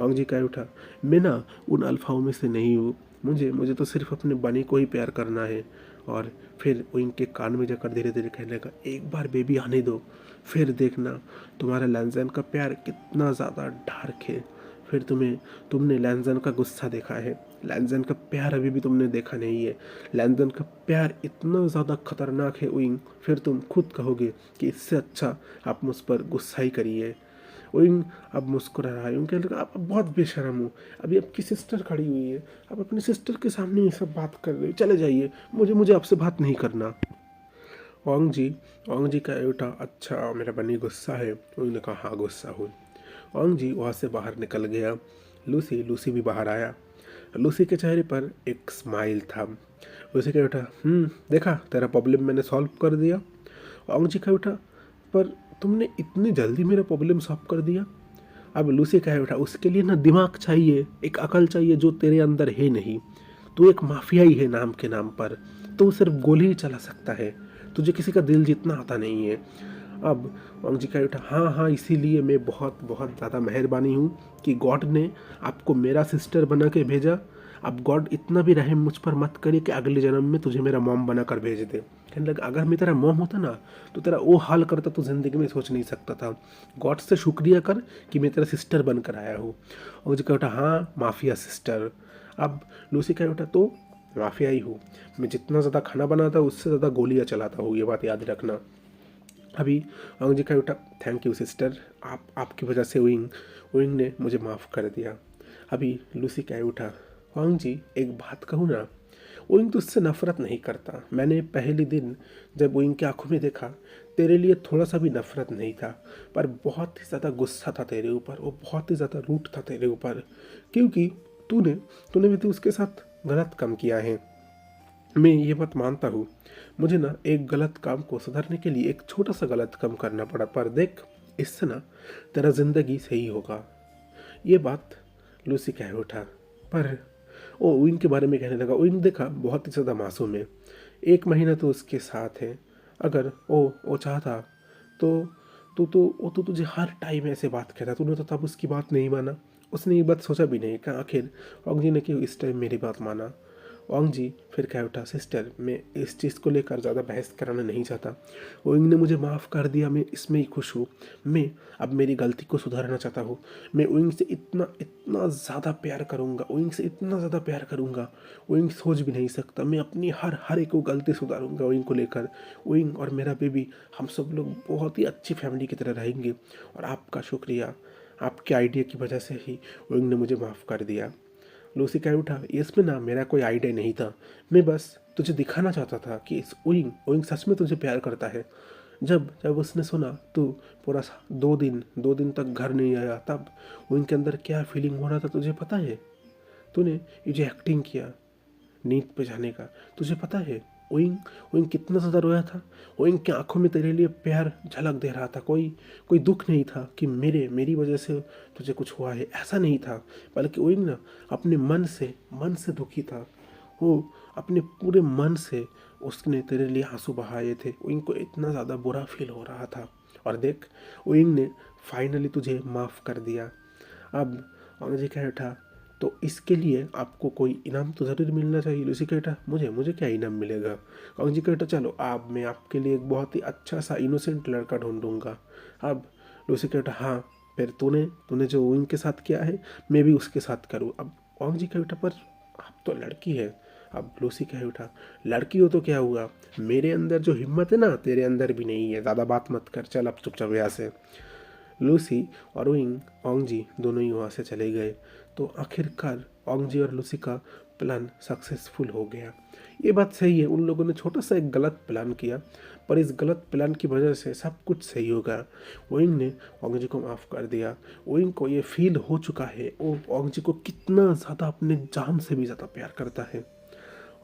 ओंग जी कह उठा मैं ना उन अल्फाओं में से नहीं हूँ, मुझे तो सिर्फ अपने बनी को ही प्यार करना है। और फिर विंग के कान में जाकर धीरे धीरे कहने लगा एक बार बेबी आने दो, फिर देखना तुम्हारा लैंजन का प्यार कितना ज़्यादा डार्क है, फिर तुमने लैंजन का गुस्सा देखा है, लैंजन का प्यार अभी भी तुमने देखा नहीं है, लैंजन का प्यार इतना ज़्यादा खतरनाक है विंग, फिर तुम खुद कहोगे कि इससे अच्छा आप मुझ पर गुस्सा ही करिए। विंग अब मुस्कुरा रहा है, उनके लगा आप बहुत बेशरम हो, अभी आपकी सिस्टर खड़ी हुई है, आप अपनी सिस्टर के सामने ये सब बात कर रहे हो, चले जाइए, मुझे आपसे बात नहीं करना। ओंग जी का उठा, अच्छा मेरा बनी गुस्सा है? उन्होंने कहा हाँ गुस्सा हूँ। ओंग जी वहाँ से बाहर निकल गया। लूसी भी बाहर आया। लूसी के चेहरे पर एक स्माइल था। लूसी का उठा, देखा तेरा प्रॉब्लम मैंने सॉल्व कर दिया। ओंग जी का उठा, पर तुमने इतनी जल्दी मेरा प्रॉब्लम सॉल्व कर दिया? अब लूसी कहे उठा, उसके लिए ना दिमाग चाहिए, एक अकल चाहिए जो तेरे अंदर है नहीं। तू एक माफियाई है नाम के नाम पर, तो सिर्फ गोली ही चला सकता है, तुझे किसी का दिल जीतना आता नहीं है। अब वांग जी कहे उठा, हाँ हाँ, इसीलिए मैं बहुत बहुत ज़्यादा मेहरबानी हूँ कि गॉड ने आपको मेरा सिस्टर बना के भेजा। अब गॉड इतना भी रहम मुझ पर मत करे कि अगले जन्म में तुझे मेरा मॉम बना कर भेज दे। कहने लगा, अगर मैं तेरा मॉम होता ना तो तेरा वो हाल करता तो ज़िंदगी में सोच नहीं सकता था। गॉड से शुक्रिया कर कि मैं तेरा सिस्टर बनकर आया हूँ। और मुझे कहा उठा, हाँ माफिया सिस्टर। अब लूसी कहे उठा, तो माफिया ही हूँ, मैं जितना ज़्यादा खाना बनाता हूँ उससे ज़्यादा गोलियाँ चलाता हूँ, ये बात याद रखना। अभी वांग जी कहे उठा, थैंक यू सिस्टर, आपकी वजह से विंग ने मुझे माफ़ कर दिया। अभी लूसी कहे उठा, वांग जी एक बात कहूँ ना, विंग तुझसे नफरत नहीं करता। मैंने पहले दिन जब विंग की आंखों में देखा, तेरे लिए थोड़ा सा भी नफरत नहीं था, पर बहुत ही ज़्यादा गुस्सा था तेरे ऊपर, वो बहुत ही ज़्यादा रूठ था तेरे ऊपर, क्योंकि तूने तूने भी तो उसके साथ गलत काम किया है। मैं ये बात मानता हूँ, मुझे ना एक गलत काम को सुधारने के लिए एक छोटा सा गलत काम करना पड़ा, पर देख इससे ना तेरा ज़िंदगी सही होगा। ये बात लूसी कह उठा। पर ओ ओइन के बारे में कहने लगा। ओइन देखा बहुत ही ज़्यादा मासूम है, 1 महीना तो उसके साथ है। अगर ओ चाहता तो तो तुझे हर टाइम ऐसे बात कहता, तूने तो तब उसकी बात नहीं माना। उसने ये बात सोचा भी नहीं कि आखिर ओंग जी ने क्यों इस टाइम मेरी बात माना। ओंग जी फिर कह उठा, सिस्टर मैं इस चीज़ को लेकर ज़्यादा बहस कराना नहीं चाहता। ओंग ने मुझे माफ़ कर दिया, मैं इसमें ही खुश हूँ। मैं अब मेरी गलती को सुधारना चाहता हूँ। मैं ओंग से इतना इतना ज़्यादा प्यार करूँगा, ओंग से इतना ज़्यादा प्यार करूँगा, ओंग सोच भी नहीं सकता। मैं अपनी हर एक को गलती सुधारूँगा ओंग को लेकर। ओंग और मेरा बेबी, हम सब लोग बहुत ही अच्छी फैमिली की तरह रहेंगे। और आपका शुक्रिया, आपके आइडिया की वजह से ही ओंग ने मुझे माफ़ कर दिया। लूसी कह उठा, इसमें ना मेरा कोई आइडिया नहीं था, मैं बस तुझे दिखाना चाहता था कि इस ओइंग ओइंग सच में तुझे प्यार करता है। जब जब उसने सुना तो पूरा 2 दिन तक घर नहीं आया, तब ओइंग के अंदर क्या फीलिंग हो रहा था तुझे पता है? तूने ये जो एक्टिंग किया नींद पे जाने का, तुझे पता है ओइंग ओइंग कितना ज़्यादा रोया था? ओइंग की आंखों में तेरे लिए प्यार झलक दे रहा था। कोई कोई दुख नहीं था कि मेरी वजह से तुझे कुछ हुआ है, ऐसा नहीं था। बल्कि ओइंग ना अपने मन से दुखी था। वो अपने पूरे मन से उसने तेरे लिए आंसू बहाए थे। ओइंग को इतना ज़्यादा बुरा फील हो रहा था। और देख, ओइंग ने फाइनली तुझे माफ़ कर दिया। अब अंग्रेजी कह उठा, तो इसके लिए आपको कोई इनाम तो ज़रूर मिलना चाहिए। लूसी कहता, मुझे क्या इनाम मिलेगा? कौन जी कहता, चलो आप, मैं आपके लिए एक बहुत ही अच्छा सा इनोसेंट लड़का ढूंढूंगा। अब लूसी कहता, हाँ फिर तूने तूने जो उनके साथ किया है मैं भी उसके साथ करूँ। अब ओंग जी कह उठा, पर आप तो लड़की है। अब लूसी कह उठा, लड़की हो तो क्या हुआ, मेरे अंदर जो हिम्मत है ना तेरे अंदर भी नहीं है, ज़्यादा बात मत कर, चल अब चुपचाप यहाँ से। लूसी और विंग ओंग जी दोनों ही वहाँ से चले गए। तो आखिरकार ओंग जी और लूसी का प्लान सक्सेसफुल हो गया। ये बात सही है, उन लोगों ने छोटा सा एक गलत प्लान किया, पर इस गलत प्लान की वजह से सब कुछ सही होगा। ओइंग ने ओंग जी को माफ़ कर दिया। ओइंग को ये फील हो चुका है वो ओंग जी को कितना ज़्यादा अपने जान से भी ज़्यादा प्यार करता है।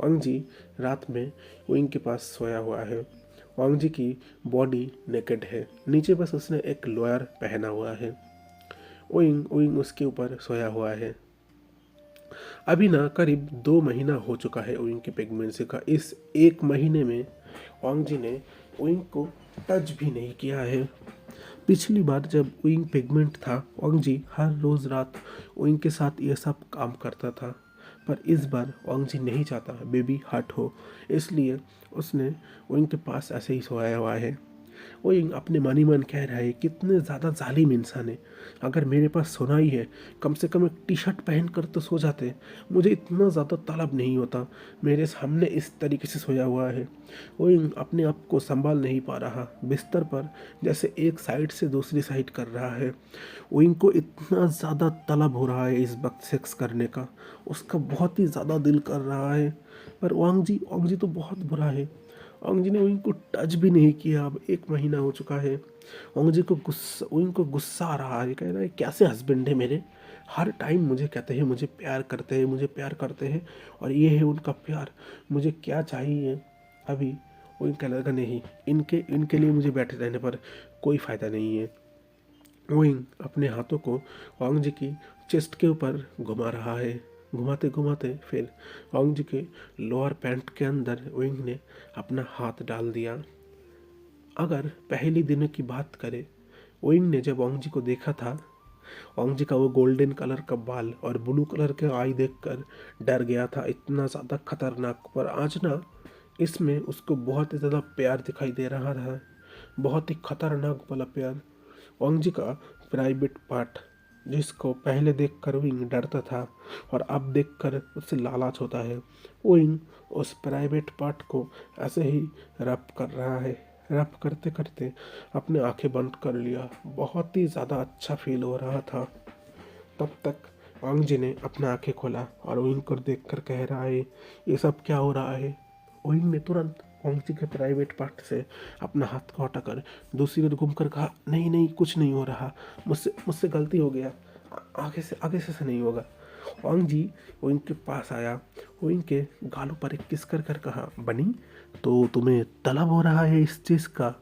ओंग जी रात में ओइंग के पास सोया हुआ है। ओंग जी की बॉडी नेकेड है, नीचे बस उसने एक लोअर पहना हुआ है। ओइंग ओइंग उसके ऊपर सोया हुआ है। अभी ना करीब 2 महीना हो चुका है ओइंग की प्रेगनेंसी का। इस 1 महीने में ओंग जी ने ओइंग को टच भी नहीं किया है। पिछली बार जब ओइंग प्रेग्नेंट था, ओंग जी हर रोज़ रात ओइंग के साथ ये सब काम करता था, पर इस बार ओंग जी नहीं चाहता बेबी हर्ट हो, इसलिए उसने ओइंग के पास ऐसे ही सोया हुआ है। ओइंग अपने मन ही मन कह रहा है, कितने ज़्यादा जालिम इंसान है, अगर मेरे पास सोना ही है कम से कम एक टी शर्ट पहन कर तो सो जाते, मुझे इतना ज़्यादा तलब नहीं होता, मेरे सामने इस तरीके से सोया हुआ है। ओइंग अपने आप को संभाल नहीं पा रहा, बिस्तर पर जैसे एक साइड से दूसरी साइड कर रहा है। ओइंग को इतना ज़्यादा तलब हो रहा है इस वक्त सेक्स करने का, उसका बहुत ही ज़्यादा दिल कर रहा है। पर ओंग जी तो बहुत बुरा है। ओंग जी ने ओइंग को टच भी नहीं किया। अब 1 महीना हो चुका है। ओंग जी को गुस्सा, ओइंग को गुस्सा आ रहा है, कह रहा है कैसे हस्बैंड है मेरे, हर टाइम मुझे कहते हैं मुझे प्यार करते हैं, मुझे प्यार करते हैं, और ये है उनका प्यार, मुझे क्या चाहिए अभी। वो इनका लड़का नहीं, इनके इनके लिए मुझे बैठे रहने पर कोई फ़ायदा नहीं है। ओइंग अपने हाथों को ओंग जी की चेस्ट के ऊपर घुमा रहा है। घुमाते घुमाते फिर ओंग जी के लोअर पैंट के अंदर ओइंग ने अपना हाथ डाल दिया। अगर पहली दिनों की बात करें, ओइंग ने जब ओंग जी को देखा था, ओंग जी का वो गोल्डन कलर का बाल और ब्लू कलर के आई देखकर डर गया था, इतना ज़्यादा खतरनाक। पर आज ना इसमें उसको बहुत ही ज़्यादा प्यार दिखाई दे रहा था, बहुत ही खतरनाक वाला प्यार। ओंग जी का प्राइवेट पार्ट, जिसको पहले देखकर विंग डरता था और अब देखकर उससे लालच होता है, विंग उस प्राइवेट पार्ट को ऐसे ही रब कर रहा है। रब करते करते अपने आंखें बंद कर लिया। बहुत ही ज़्यादा अच्छा फील हो रहा था। तब तक ओंग जी ने अपना आंखें खोला और विंग को देखकर कह रहा है ये सब क्या हो रहा है। विंग ने तुरंत ओंग जी के प्राइवेट पार्ट से अपना हाथ को हटाकर दूसरी ओर घूमकर कहा नहीं नहीं कुछ नहीं हो रहा, मुझसे मुझसे गलती हो गया, आगे से नहीं होगा। ओंग जी विंग के पास आया, विंग के गालों पर एक किस कर कर कहा बनी तो तुम्हें तलब हो रहा है इस चीज़ का।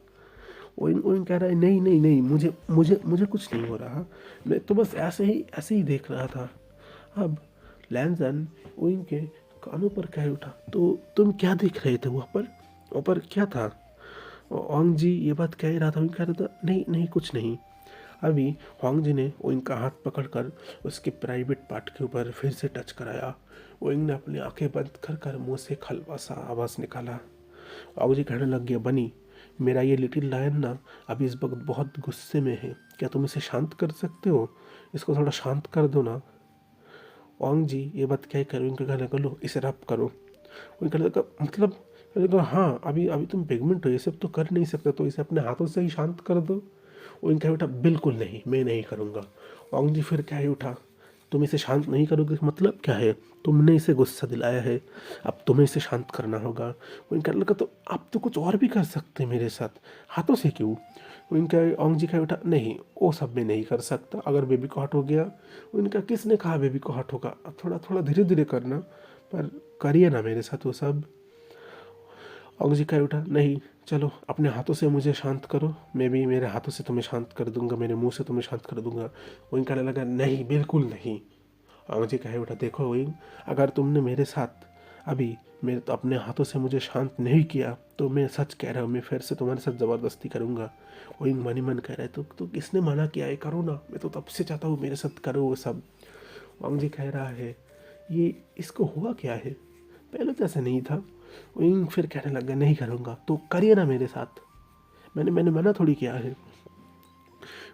ओइंग ओइंग कह रहा है नहीं नहीं नहीं, मुझे मुझे मुझे कुछ नहीं हो रहा, मैं तो बस ऐसे ही देख रहा था। अब लैंजन ओइंग के कानों पर कह उठा तो तुम क्या देख रहे थे वहाँ पर क्या था। ओंग जी ये बात कह रहा था, ओइंग कह रहा था नहीं नहीं कुछ नहीं। अभी ओंग जी ने ओइंग का हाथ पकड़कर उसके प्राइवेट पार्ट के ऊपर फिर से टच कराया। ओइंग ने अपनी आंखें बंद कर कर मुँह से एक हल्का सा आवाज़ निकाला। ओंग जी कहने लग गया बनी मेरा ये लिटिल लायन ना अभी इस वक्त बहुत गुस्से में है, क्या तुम इसे शांत कर सकते हो, इसको थोड़ा शांत कर दो ना। ओंग जी ये बात क्या करो, इनका कहने लगा लो इसे रब करो। उनका लगा मतलब कहने लगा हाँ अभी अभी तुम प्रेग्नेंट हो, ये सब तो कर नहीं सकते, तो इसे अपने हाथों से ही शांत कर दो। उनका उठा बिल्कुल नहीं, मैं नहीं करूँगा। ओंग जी फिर क्या ही उठा, तुम इसे शांत नहीं करोगे मतलब क्या है, तुमने इसे गुस्सा दिलाया है, अब तुम्हें इसे शांत करना होगा। वो इनका लगा तो आप तो कुछ और भी कर सकते हैं मेरे साथ, हाथों से क्यों। वो इनका ओंग जी का उठा नहीं वो सब मैं नहीं कर सकता, अगर बेबी को हट हो गया। वो इनका किसने कहा बेबी को हट होगा, अब थोड़ा थोड़ा धीरे धीरे करना, पर करिए ना मेरे साथ वो सब। ओंग जी का उठा नहीं चलो अपने हाथों से मुझे शांत करो, मैं भी मेरे हाथों से तुम्हें शांत कर दूंगा, मेरे मुंह से तुम्हें शांत कर दूंगा। वो कहने लगा नहीं बिल्कुल नहीं। ओंग जी कहे उठा देखो विंग, अगर तुमने मेरे साथ अभी मेरे तो अपने हाथों से मुझे शांत नहीं किया तो मैं सच कह रहा हूँ, मैं फिर से तुम्हारे साथ ज़बरदस्ती करूँगा। विंग मन ही मन कह रहा है तो किसने मना किया है, करो ना, मैं तो तब से चाहता हूँ मेरे साथ करो वो सब। ओंग जी कह रहा है ये इसको हुआ क्या है, पहले तो ऐसा नहीं था। विंग फिर कहने लगा नहीं करूँगा तो करिए ना मेरे साथ, मैंने मैंने मना थोड़ी किया है।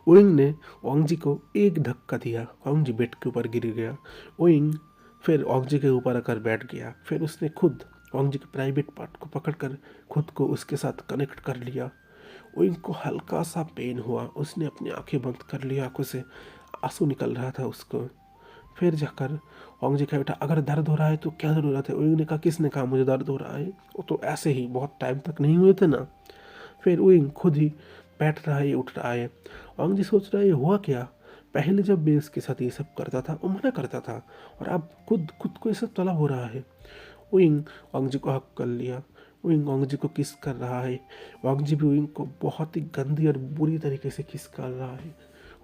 ओइंग ने ओंग जी को एक धक्का दिया, ओंग जी बेड के ऊपर गिर गया। ओइंग फिर ओंग जी के ऊपर आकर बैठ गया, फिर उसने खुद ओंग जी के प्राइवेट पार्ट को पकड़कर खुद को उसके साथ कनेक्ट कर लिया। ओइंग को हल्का सा पेन हुआ, उसने अपनी आंखें बंद कर लिया, आंखों से आंसू निकल रहा था उसको। फिर जाकर ओंग जी कहा बेटा अगर दर्द हो रहा है तो क्या ज़रूरत है। ओइंग ने कहा किसने कहा मुझे दर्द हो रहा है, वो तो ऐसे ही बहुत टाइम तक नहीं हुए थे ना। फिर ओइंग खुद ही बैठ रहा है उठ रहा है। ओंग जी सोच रहा है ये हुआ क्या, पहले जब मैं इसके साथ ये सब करता था वो मना करता था, और अब खुद खुद को ये सब तलब हो रहा है। ओइंग ओंग जी को हक कर लिया, ओइंग ओंग जी को किस कर रहा है। ओंग जी भी ओइंग को बहुत ही गंदी और बुरी तरीके से किस कर रहा है।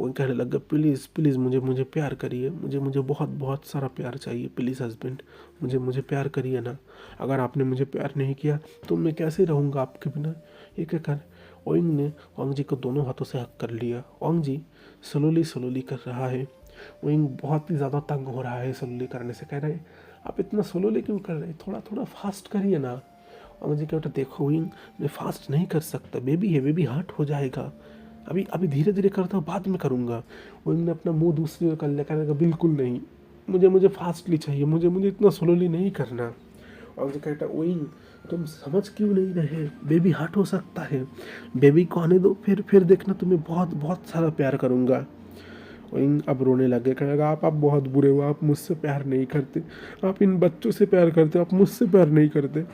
वो कहने लगा प्लीज़ प्लीज़ मुझे मुझे प्यार करिए, मुझे मुझे बहुत बहुत सारा प्यार चाहिए, प्लीज़ हस्बैंड मुझे मुझे प्यार करिए ना, अगर आपने मुझे प्यार नहीं किया तो मैं कैसे रहूँगा आपके बिना। ये क्या कर ओइंग ने ओंग जी को दोनों हाथों से हक कर लिया। ओंग जी स्लोली स्लोली कर रहा है। ओइंग बहुत ही ज़्यादा तंग हो रहा है स्लोली करने से, कह रहे हैं आप इतना स्लोली क्यों कर रहे हैं, थोड़ा थोड़ा फास्ट करिए ना। ओंग जी कह बेटा देखो ओइंग मैं फास्ट नहीं कर सकता, बेबी है, बेबी हार्ट हो जाएगा, अभी अभी धीरे धीरे करता हूँ बाद में करूँगा। ओइंग ने अपना मुंह दूसरी ओर कर लिया, कहने लगा बिल्कुल नहीं, मुझे मुझे फास्टली चाहिए, मुझे मुझे इतना स्लोली नहीं करना। और मुझे कहता ओइंग तुम समझ क्यों नहीं रहे, बेबी हार्ट हो सकता है, बेबी को आने दो, फिर देखना तुम्हें बहुत बहुत सारा प्यार करूँगा। ओइंग अब रोने लगे, कहने लगा आप बहुत बुरे हो, आप मुझसे प्यार नहीं करते, आप इन बच्चों से प्यार करते, आप मुझसे प्यार नहीं करते,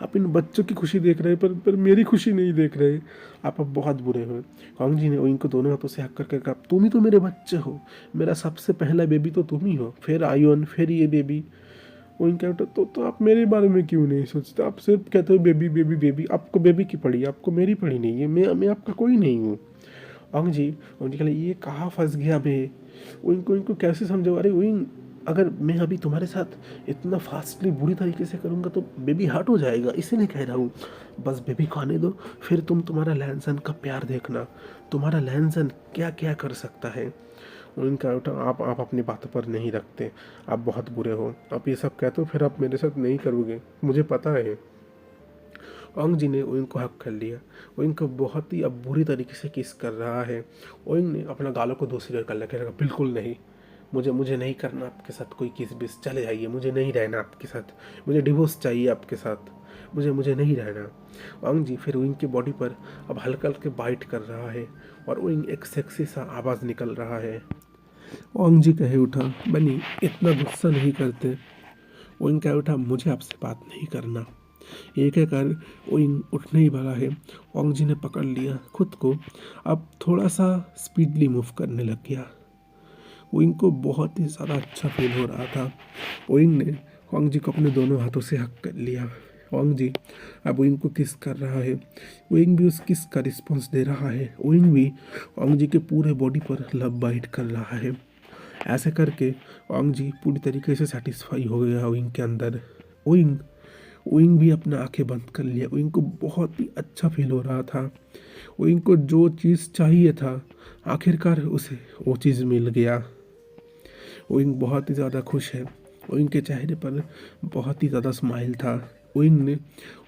आप इन बच्चों की खुशी देख रहे हैं पर मेरी खुशी नहीं देख रहे, आप अब बहुत बुरे हो। ओइंग जी ने ओइंग को दोनों हाथों से हक करके कहा तुम ही तो मेरे बच्चे हो, मेरा सबसे पहला बेबी तो तुम ही हो, फिर आयुन, फिर ये बेबी। ओइंग कहता तो आप मेरे बारे में क्यों नहीं सोचते, आप सिर्फ कहते हो बेबी बेबी बेबी, आपको बेबी की पड़ी, आपको मेरी पड़ी नहीं है, मैं आपका कोई नहीं हूँ। ओइंग जी कहले ये कहाँ फंस गया मैं, ओइंग को इनको कैसे समझाऊँ, अरे ओइंग अगर मैं अभी तुम्हारे साथ इतना फास्टली बुरी तरीके से करूँगा तो बेबी हर्ट हो जाएगा, इसीलिए कह रहा हूँ बस बेबी को आने दो, फिर तुम तुम्हारा लैनसन का प्यार देखना, तुम्हारा लैनसन क्या क्या कर सकता है। उनका उठा आप अपनी बातों पर नहीं रखते, आप बहुत बुरे हो, आप ये सब कहते हो फिर आप मेरे साथ नहीं करोगे, मुझे पता है। ओंग जी ने ओइंग को हक कर लिया, ओइंग को बहुत ही अब बुरी तरीके से किस कर रहा है। ओइंग ने अपना गालों को दूसरी कर लगा, बिल्कुल नहीं, मुझे नहीं करना आपके साथ कोई किस बिस, चले जाइए, मुझे नहीं रहना आपके साथ, मुझे डिवोर्स चाहिए आपके साथ, मुझे नहीं रहना। ओंग जी फिर ओइंग की बॉडी पर अब हल्का हल्के बाइट कर रहा है और ओइंग एक सेक्सी सा आवाज़ निकल रहा है। ओंग जी कहे उठा बनी इतना गुस्सा नहीं करते। ओइंग कहे उठा मुझे आपसे बात नहीं करना। ये कहकर ओइंग उठने ही वाला है, ओंग जी ने पकड़ लिया खुद को, अब थोड़ा सा स्पीडली मूव करने लग गया। ओइंग को बहुत ही ज़्यादा अच्छा फील हो रहा था। ओइंग ने ओंग जी को अपने दोनों हाथों से हक कर लिया। ओंग जी अब ओइंग को किस कर रहा है, ओइंग भी उस किस का रिस्पॉन्स दे रहा है, ओइंग भी ओंग जी के पूरे बॉडी पर लव बाइट कर रहा है। ऐसे करके ओंग जी पूरी तरीके से सेटिस्फाई हो गया ओइंग के अंदर। ओइंग ओइंग भी अपना आंखें बंद कर लिया, ओइंग को बहुत ही अच्छा फील हो रहा था। ओइंग को जो चीज़ चाहिए था आखिरकार उसे वो चीज़ मिल गया। ओइंग बहुत ही ज़्यादा खुश है, ओइंग के चेहरे पर बहुत ही ज़्यादा स्माइल था। ओइंग ने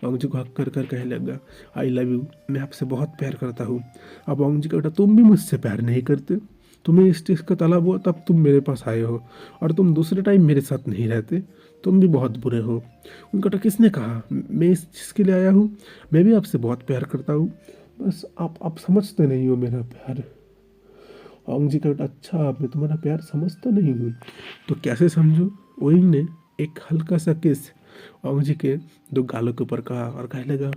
ओंग जी को हक कर कर कहने लगा आई लव यू, मैं आपसे बहुत प्यार करता हूँ। अब ओंग जी का बेटा तुम भी मुझसे प्यार नहीं करते, तुम्हें इस चीज़ का तलब हुआ तब तुम मेरे पास आए हो और तुम दूसरे टाइम मेरे साथ नहीं रहते, तुम भी बहुत बुरे हो। उनका बेटा किसने कहा मैं इस चीज़ के लिए आया हूँ, मैं भी आपसे बहुत प्यार करता हूँ, बस आप समझते नहीं हो मेरा प्यार। ओंग जी का बेटा अच्छा मैं तुम्हारा प्यार समझता नहीं हूँ, तो कैसे समझो। ओइंग ने एक हल्का सा किस ओंग जी के दो गालों के ऊपर कहा और कहने लगा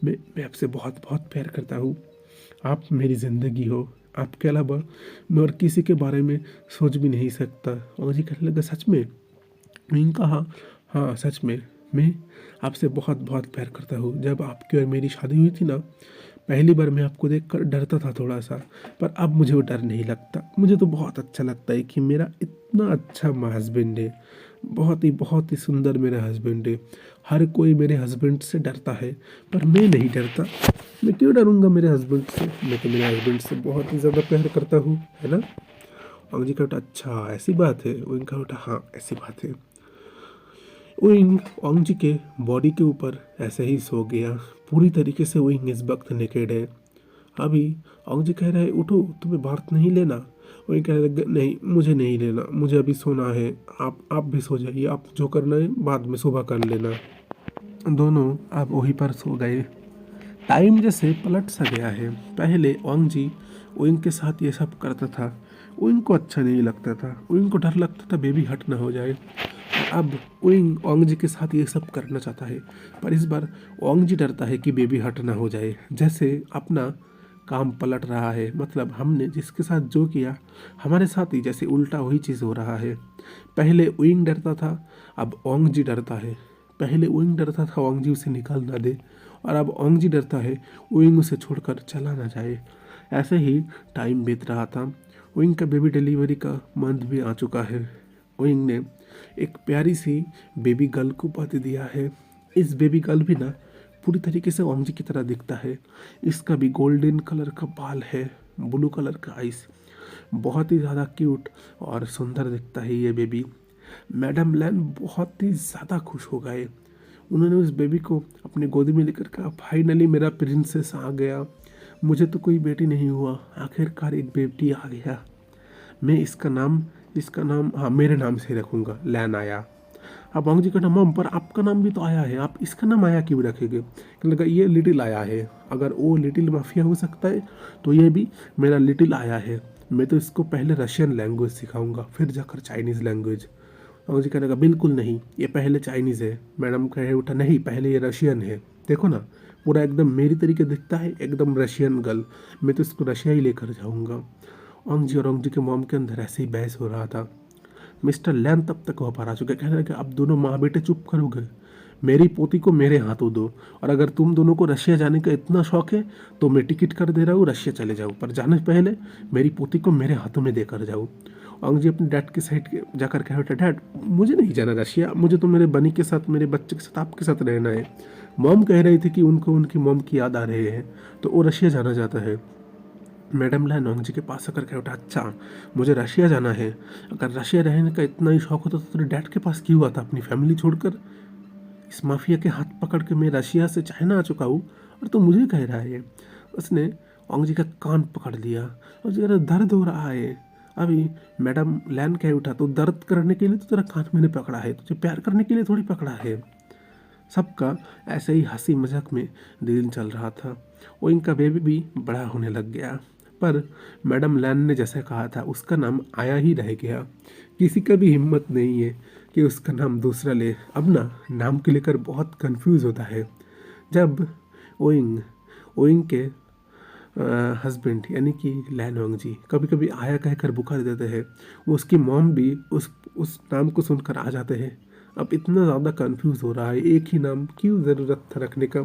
मैं आपसे बहुत बहुत प्यार करता हूँ, आप मेरी ज़िंदगी हो, आपके अलावा मैं और किसी के बारे में सोच भी नहीं सकता। ओंग जी कहने लगा सच में। ओइंग कहा हाँ सच में, मैं आपसे बहुत बहुत प्यार करता हूँ। जब आपकी और मेरी शादी हुई थी ना, पहली बार मैं आपको देखकर डरता था थोड़ा सा, पर अब मुझे वो डर नहीं लगता। मुझे तो बहुत अच्छा लगता है कि मेरा इतना अच्छा हस्बैंड है, बहुत ही सुंदर मेरा हस्बैंड है। हर कोई मेरे हस्बैंड से डरता है पर मैं नहीं डरता, मैं क्यों डरूंगा मेरे हस्बैंड से, मैं तो मेरे हस्बैंड से बहुत ही ज़्यादा प्यार करता हूँ, है ना। ओंग जी का बेटा अच्छा ऐसी बात है, ओइंग का बेटा हाँ ऐसी बात है। ओइंग ओंग जी के बॉडी के ऊपर ऐसे ही सो गया, पूरी तरीके से ओइंग इस वक्त नेकेड है। अभी ओंग जी कह रहे हैं उठो तुम्हें बार्थ नहीं लेना, ओइंग कह रहे नहीं मुझे नहीं लेना, मुझे अभी सोना है, आप भी सो जाइए, आप जो करना है बाद में सुबह कर लेना। दोनों अब वहीं पर सो गए। टाइम जैसे पलट सा गया है, पहले ओंग जी ओइंग के साथ ये सब करता था, ओइंग को अच्छा नहीं लगता था, ओइंग को डर लगता था बेबी हट ना हो जाए। अब ओइंग ओंग जी के साथ ये सब करना चाहता है, पर इस बार ओंग जी डरता है कि बेबी हट ना हो जाए, जैसे अपना काम पलट रहा है, मतलब हमने जिसके साथ जो किया हमारे साथ ही जैसे उल्टा वही चीज़ हो रहा है। पहले ओइंग डरता था, अब ओंग जी डरता है। पहले ओइंग डरता था ओंग जी उसे निकाल ना दे, और अब ओंग जी डरता है ओइंग उसे छोड़कर चला ना जाए। ऐसे ही टाइम बीत रहा था। ओइंग का बेबी डिलीवरी का मंथ भी आ चुका है। ओइंग ने एक प्यारी सी बेबी गर्ल को बर्थ दिया है। इस बेबी गर्ल भी ना पूरी तरीके से ओंग जी की तरह दिखता है। इसका भी गोल्डन कलर का बाल है, ब्लू कलर का आइस, बहुत ही ज़्यादा क्यूट और सुंदर दिखता है ये बेबी। मैडम लैन बहुत ही ज़्यादा खुश हो गए। उन्होंने उस बेबी को अपनी गोदी में लेकर कहा फाइनली मेरा प्रिंसेस आ गया, मुझे तो कोई बेटी नहीं हुआ, आखिरकार एक बेटी आ गया। मैं इसका नाम हाँ मेरे नाम से रखूँगा, लैन आया। अब वांग जी कहना मम पर आपका नाम भी तो आया है, आप इसका नाम आया क्यों रखेंगे? कहने लगा ये लिटिल आया है, अगर वो लिटिल माफिया हो सकता है तो ये भी मेरा लिटिल आया है। मैं तो इसको पहले रशियन लैंग्वेज सिखाऊंगा फिर जाकर चाइनीज़ लैंग्वेज। वांग जी कहने लगा बिल्कुल नहीं, ये पहले चाइनीज़ है। मैडम कहे उठा नहीं, पहले ये रशियन है, देखो ना पूरा एकदम मेरी तरीके दिखता है, एकदम रशियन गर्ल, मैं तो इसको रशिया ही लेकर जाऊंगा। वांग जी और वांग जी के मॉम के अंदर ऐसे ही बहस हो रहा था। मिस्टर लैन तब तक वहाँ पर आ चुके, कहने लगे अब दोनों माँ बेटे चुप करोगे, मेरी पोती को मेरे हाथों दो, और अगर तुम दोनों को रशिया जाने का इतना शौक है तो मैं टिकट कर दे रहा हूँ, रशिया चले जाओ, पर जाने से पहले मेरी पोती को मेरे हाथों में देकर जाओ। वांग जी अपने डैड के साइड के जाकर कह बेटा डैड मुझे नहीं जाना रशिया, मुझे तो मेरे बनी के साथ, मेरे बच्चे के साथ, आपके साथ रहना है। मॉम कह रही थी कि उनको उनकी मॉम की याद आ रही है तो वो रशिया जाना चाहता है। मैडम लैन वांग जी के पास आकर कह उठा अच्छा मुझे रशिया जाना है, अगर रशिया रहने का इतना ही शौक होता तो तेरे डैड के पास क्यों आता अपनी फैमिली छोड़कर? इस माफिया के हाथ पकड़ के मैं रशिया से चाइना आ चुका हूँ और तो मुझे कह रहा है। उसने वांग जी का कान पकड़ लिया और जरा दर्द हो रहा है। अभी मैडम लैन कह उठा तो दर्द करने के लिए तो तेरा कान मैंने पकड़ा है, तुझे प्यार करने के लिए थोड़ी पकड़ा है। सबका ऐसे ही हंसी मजाक में दिन चल रहा था। वो इनका बेबी भी बड़ा होने लग गया, पर मैडम लैन ने जैसे कहा था उसका नाम आया ही रह गया। किसी का भी हिम्मत नहीं है कि उसका नाम दूसरा ले। अब ना नाम को लेकर बहुत कंफ्यूज होता है। जब ओइंग ओइंग के हस्बैंड यानी कि लैन वांग जी कभी कभी आया कहकर बुखार देते हैं, वो उसकी मॉम भी उस नाम को सुनकर आ जाते हैं। अब इतना ज़्यादा कंफ्यूज हो रहा है, एक ही नाम क्यों ज़रूरत था रखने का?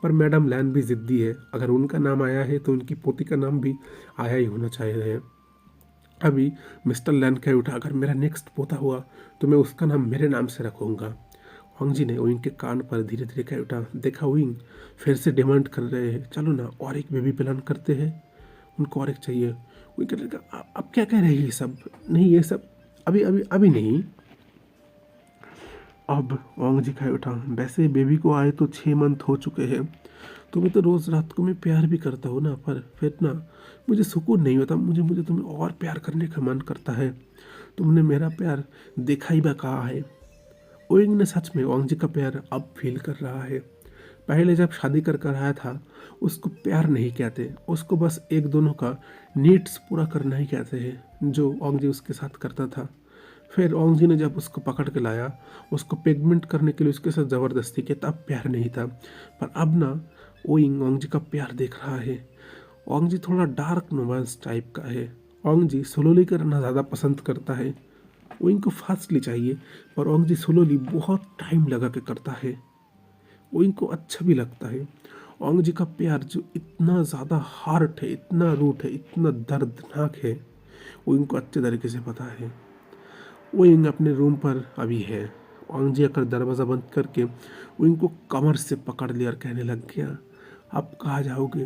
पर मैडम लैन भी ज़िद्दी है, अगर उनका नाम आया है तो उनकी पोती का नाम भी आया ही होना चाहिए। अभी मिस्टर लैन कह उठा अगर मेरा नेक्स्ट पोता हुआ तो मैं उसका नाम मेरे नाम से रखूँगा। वांग जी ने विंग के कान पर धीरे धीरे कह उठा देखा विंग फिर से डिमांड कर रहे हैं, चलो ना और एक बेबी प्लान करते हैं, उनको और एक चाहिए। विंग कहने लगा अब क्या कह रहे हैं ये सब? नहीं ये सब अभी अभी अभी नहीं। अब वांग जी कह उठा वैसे बेबी को आए तो 6 मंथ हो चुके हैं, तुम्हें तो रोज़ रात को मैं प्यार भी करता हूँ ना, पर फिर ना मुझे सुकून नहीं होता, मुझे मुझे तुम्हें और प्यार करने का मन करता है। तुमने मेरा प्यार देखा ही बा कहा है। ओइंग ने सच में वांग जी का प्यार अब फील कर रहा है। पहले जब शादी कर आया था उसको प्यार नहीं कहते, उसको बस एक दोनों का नीड्स पूरा करना ही कहते हैं, जो वांग जी उसके साथ करता था। फिर वांग जी ने जब उसको पकड़ के लाया, उसको पेगमेंट करने के लिए उसके साथ ज़बरदस्ती किया, तब प्यार नहीं था। पर अब ना ओइंग वांग जी का प्यार देख रहा है। वांग जी थोड़ा डार्क रोमांस टाइप का है। वांग जी स्लोली करना ज़्यादा पसंद करता है। वो इनको फास्टली चाहिए, पर वांग जी स्लोली बहुत टाइम लगा के करता है। वो इनको अच्छा भी लगता है। वांग जी का प्यार जो इतना ज़्यादा हार्ट है, इतना रूट है, इतना दर्दनाक है, वो इनको अच्छे तरीके से पता है। वो इंग अपने रूम पर अभी है। वांग जी आकर दरवाज़ा बंद करके वो इनको कमर से पकड़ लिया और कहने लग गया आप कहाँ जाओगे?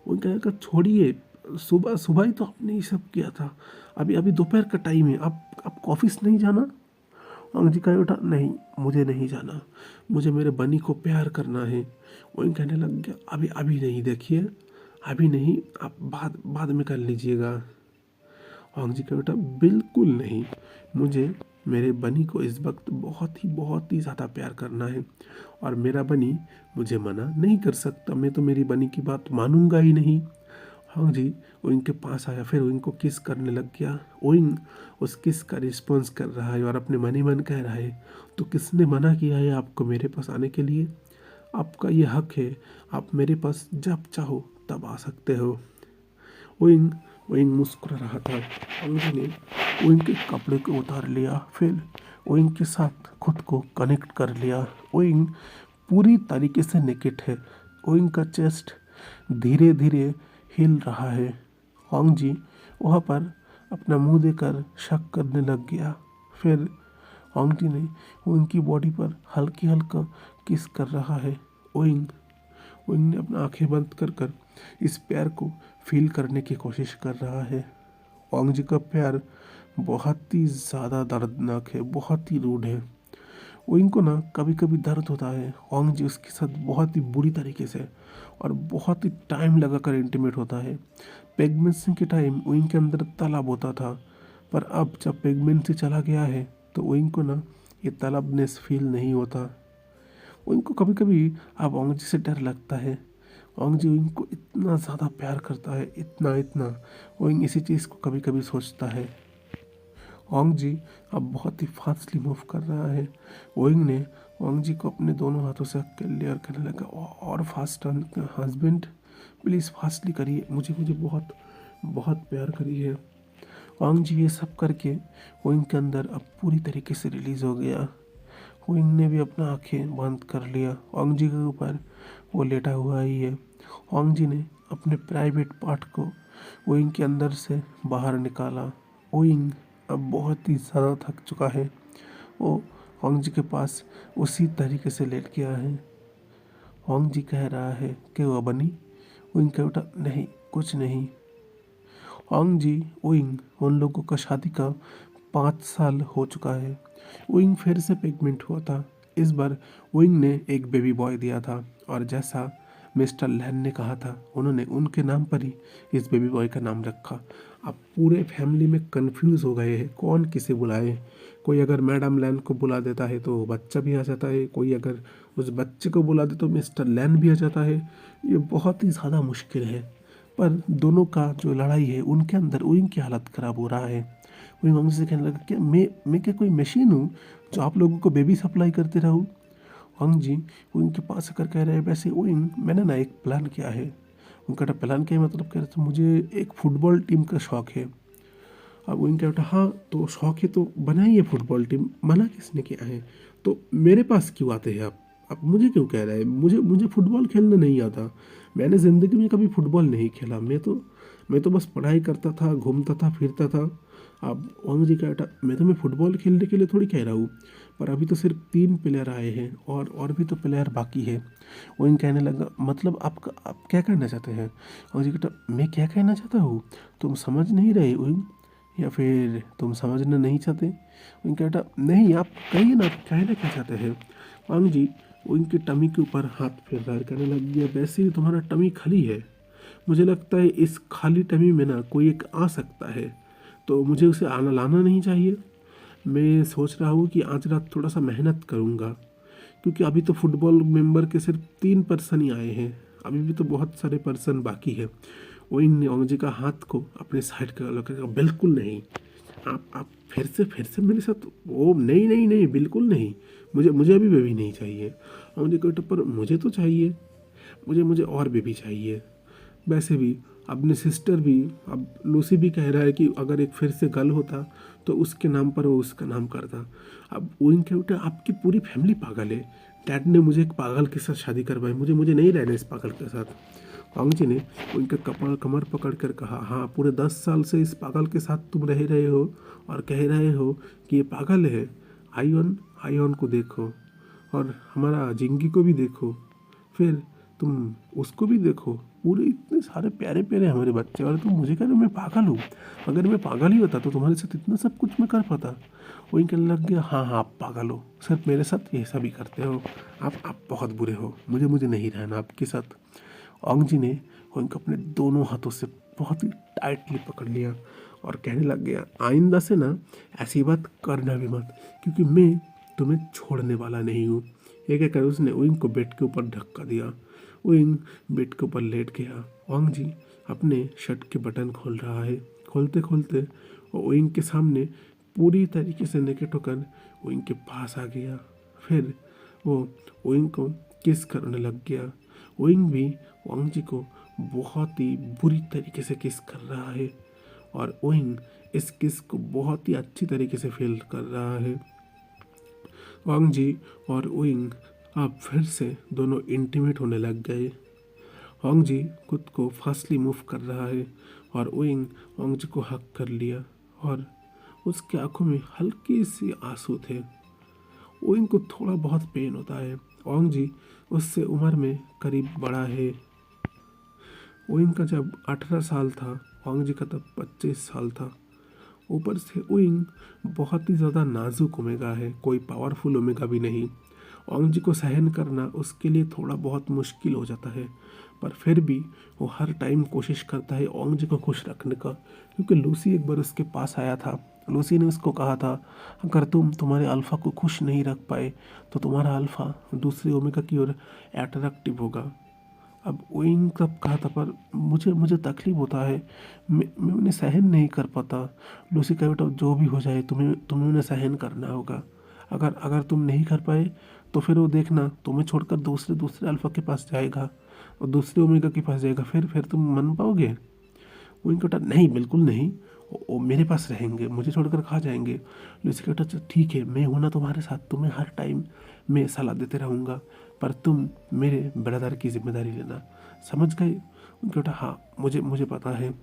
वो कहेगा छोड़िए, सुबह सुबह ही तो आपने ये सब किया था, अभी अभी दोपहर का टाइम है, आप ऑफिस नहीं जाना? वांग जी कहे उठा नहीं मुझे नहीं जाना, मुझे मेरे बनी को प्यार करना है। वो कहने लग गया अभी अभी नहीं, देखिए अभी नहीं, आप बाद बाद में कर लीजिएगा। वांग जी कहे उठा बिल्कुल नहीं, मुझे मेरे बनी को इस वक्त बहुत ही ज़्यादा प्यार करना है और मेरा बनी मुझे मना नहीं कर सकता, मैं तो मेरी बनी की बात मानूंगा ही नहीं। हाँ जी, ओइंग के पास आया, फिर ओइंग को किस करने लग गया। ओइंग उस किस का रिस्पॉन्स कर रहा है और अपने मन ही मन कह रहा है तो किसने मना किया है आपको मेरे पास आने के लिए? आपका ये हक है, आप मेरे पास जब चाहो तब आ सकते हो। ओइंग ओइंग मुस्कुरा रहा था। अंजू ने ओइंग के कपड़े को उतार लिया, फिर ओइंग के साथ खुद को कनेक्ट कर लिया। ओइंग पूरी तरीके से नेकेड है। ओइंग का चेस्ट धीरे धीरे हिल रहा है। वांग जी वहाँ पर अपना मुंह देकर शक करने लग गया। फिर वांग जी ने उनकी बॉडी पर हल्की हल्का किस कर रहा है। ओइंग ओइंग ने अपना आंखें बंद कर कर इस प्यार को फील करने की कोशिश कर रहा है। वांग जी का प्यार बहुत ही ज़्यादा दर्दनाक है, बहुत ही रूड है। ओइंग को ना कभी कभी दर्द होता है। वांग जी उसके साथ बहुत ही बुरी तरीके से और बहुत ही टाइम लगा कर इंटीमेट होता है। प्रेगनेंसी के टाइम ओइंग के अंदर तालाब होता था, पर अब जब प्रेगनेंसी चला गया है तो ओइंग को ना ये तलबनेस फील नहीं होता। उनको कभी कभी अब ओंग जी से डर लगता है। ओंग जी उनको इतना ज़्यादा प्यार करता है, इतना इतना। ओंग इसी चीज़ को कभी कभी सोचता है। ओंग जी अब बहुत ही फास्टली मूव कर रहा है। ओंग ने ओंग जी को अपने दोनों हाथों से कर लिया और कहने लगा और फास्ट हस्बैंड प्लीज़ फास्टली करिए, मुझे मुझे बहुत बहुत प्यार करिए। ओंग जी ये सब करके ओंग के अंदर अब पूरी तरीके से रिलीज़ हो गया। ओंग ने भी अपना आंखें बंद कर लिया। ओंग जी के ऊपर वो लेटा हुआ ही है। ओंग जी ने अपने प्राइवेट पार्ट को ओंग के अंदर से बाहर निकाला। ओंग अब बहुत ही ज़्यादा थक चुका है। वो ओंग जी के पास उसी तरीके से लेट गया है। ओंग जी कह रहा है कि वो बनी। ओंग कह उठा नहीं कुछ नहीं। ओंग जी ओंग उन लोगों का शादी का 5 साल हो चुका है। ओंग फिर से प्रेग्नेंट हुआ था। इस बार ओंग ने एक बेबी बॉय दिया था और जैसा मिस्टर लैन ने कहा था उन्होंने उनके नाम पर ही इस बेबी बॉय का नाम रखा। अब पूरे फैमिली में कंफ्यूज हो गए हैं कौन किसे बुलाए। कोई अगर मैडम लैन को बुला देता है तो बच्चा भी आ जाता है, कोई अगर उस बच्चे को बुला दे तो मिस्टर लैन भी आ जाता है। ये बहुत ही ज़्यादा मुश्किल है। पर दोनों का जो लड़ाई है उनके अंदर ओंग की हालत ख़राब हो रहा है। ओंग ओंग से कहने लगा कि मैं क्या कोई मशीन हूँ जो आप लोगों को बेबी सप्लाई करते रहूँ। ओंग जी ओंग के पास आकर कह रहे हैं वैसे ओंग मैंने ना एक प्लान किया है। उनका प्लान किया मतलब कह रहे थे मुझे एक फुटबॉल टीम का शौक़ है। अब ओंग कह उठा हाँ तो शौक़ है तो बनाइए फुटबॉल टीम, मना किसने किया है। तो मेरे पास क्यों आते हैं आप, मुझे क्यों कह रहे हैं, मुझे मुझे फुटबॉल खेलना नहीं आता। मैंने ज़िंदगी में कभी फुटबॉल नहीं खेला। मैं तो बस पढ़ाई करता था, घूमता था, फिरता था। अब ओंग जी कह उठा मैं तुम्हें फुटबॉल खेलने के लिए थोड़ी कह रहा हूँ, पर अभी तो सिर्फ 3 प्लेयर आए हैं और भी तो प्लेयर बाकी है। ओंग कहने लगा मतलब आप क्या कहना चाहते हैं। ओंग जी कहता मैं क्या कहना चाहता हूँ, तुम समझ नहीं रहे ओंग, या फिर तुम समझना नहीं चाहते। ओंग कहता नहीं आप कहिए ना, आप कहना क्या चाहते हैं। ओंग जी उनकी टमी के ऊपर हाथ फेर रहा करने लग गया वैसे ही तुम्हारा टमी खाली है, मुझे लगता है इस खाली टमी में ना कोई एक आ सकता है, तो मुझे उसे आना लाना नहीं चाहिए। मैं सोच रहा हूँ कि आज रात थोड़ा सा मेहनत करूँगा, क्योंकि अभी तो फुटबॉल मेंबर के सिर्फ 3 पर्सन ही आए हैं, अभी भी तो बहुत सारे पर्सन बाकी है। ओंग ने ओंग जी का हाथ को अपने साइड कर बिल्कुल नहीं, आप फिर से मेरे साथ ओ नहीं नहीं नहीं बिल्कुल नहीं, मुझे अभी बेबी नहीं चाहिए। ओंग जी कहते पर मुझे तो चाहिए, मुझे और बेबी चाहिए। वैसे भी अपने सिस्टर भी, अब लूसी भी कह रहा है कि अगर एक फिर से गर्ल होता तो उसके नाम पर वो उसका नाम करता। अब ओंग कह उठा आपकी पूरी फैमिली पागल है, डैड ने मुझे एक पागल के साथ शादी करवाई, मुझे नहीं रहना इस पागल के साथ। ओंग जी ने उनका कमर पकड़ कर कहा हाँ पूरे 10 साल से इस पागल के साथ तुम रह रहे हो और कह रहे हो कि ये पागल है। आईऑन को देखो और हमारा जिंगी को भी देखो, फिर तुम उसको भी देखो, पूरे इतने सारे प्यारे प्यारे हमारे बच्चे, और तुम मुझे कह रहे हो मैं पागल हूँ। अगर मैं पागल ही होता तो तुम्हारे साथ इतना सब कुछ मैं कर पाता। वही कहने लग गया हाँ हाँ आप पागल हो, सिर्फ मेरे साथ ये सब ही करते हो, आप बहुत बुरे हो, मुझे नहीं रहना आपके साथ। ओंग जी ने ओंग को अपने दोनों हाथों से बहुत ही टाइटली पकड़ लिया और कहने लग गया आइंदा से ना ऐसी बात करना भी मत, क्योंकि मैं तुम्हें छोड़ने वाला नहीं हूँ। ये कहकर उसने ओंग को बेड के ऊपर धक्का दिया। ओंग बेड के ऊपर लेट गया। ओंग जी अपने शर्ट के बटन खोल रहा है, खोलते खोलते वो ओंग के सामने पूरी तरीके से नेकेट होकर ओंग के पास आ गया। फिर वो ओंग को किस करने लग गया। ओंग भी ओंग जी को बहुत ही बुरी तरीके से किस कर रहा है और ओंग इस किस को बहुत ही अच्छी तरीके से फील कर रहा है। ओंग जी और ओंग अब फिर से दोनों इंटीमेट होने लग गए। ओंग जी खुद को फास्टली मूव कर रहा है और ओंग जी को हक कर लिया और उसकी आंखों में हल्के से आंसू थे। ओंग को थोड़ा बहुत पेन होता है। ओंग जी उससे उम्र में करीब बड़ा है। ओंग का जब 18 साल था, ओंग जी का तब 25 साल था। ऊपर से ओंग बहुत ही ज़्यादा नाजुक ओमेगा है, कोई पावरफुल ओमेगा भी नहीं। ओंग जी को सहन करना उसके लिए थोड़ा बहुत मुश्किल हो जाता है, पर फिर भी वो हर टाइम कोशिश करता है ओंग जी को खुश रखने का, क्योंकि लूसी एक बार उसके पास आया था लूसी ने उसको कहा था, अगर तुम तुम्हारे अल्फ़ा को खुश नहीं रख पाए तो तुम्हारा अल्फ़ा दूसरी ओमेगा की ओर अट्रैक्टिव होगा। अब ओइंग तब कहा था, पर मुझे मुझे तकलीफ होता है, मैं उन्हें सहन नहीं कर पाता। लूसी का बेटा, जो भी हो जाए तुम्हें तुम्हें उन्हें सहन करना होगा। अगर अगर तुम नहीं कर पाए तो फिर वो देखना तुम्हें छोड़कर दूसरे दूसरे अल्फ़ा के पास जाएगा और दूसरे ओमेगा के पास जाएगा, फिर तुम मान पाओगे? ओइंग का बेटा, नहीं बिल्कुल नहीं, वो मेरे पास रहेंगे, मुझे छोड़कर कहाँ जाएंगे। लूसी का बेटा, "अच्छा, ठीक है, मैं हूँ ना तुम्हारे साथ, तुम्हें हर टाइम मैं सलाह देते रहूँगा, पर तुम मेरे ब्रदर की जिम्मेदारी लेना, समझ गए?" उनके बेटा, हाँ मुझे मुझे पता है।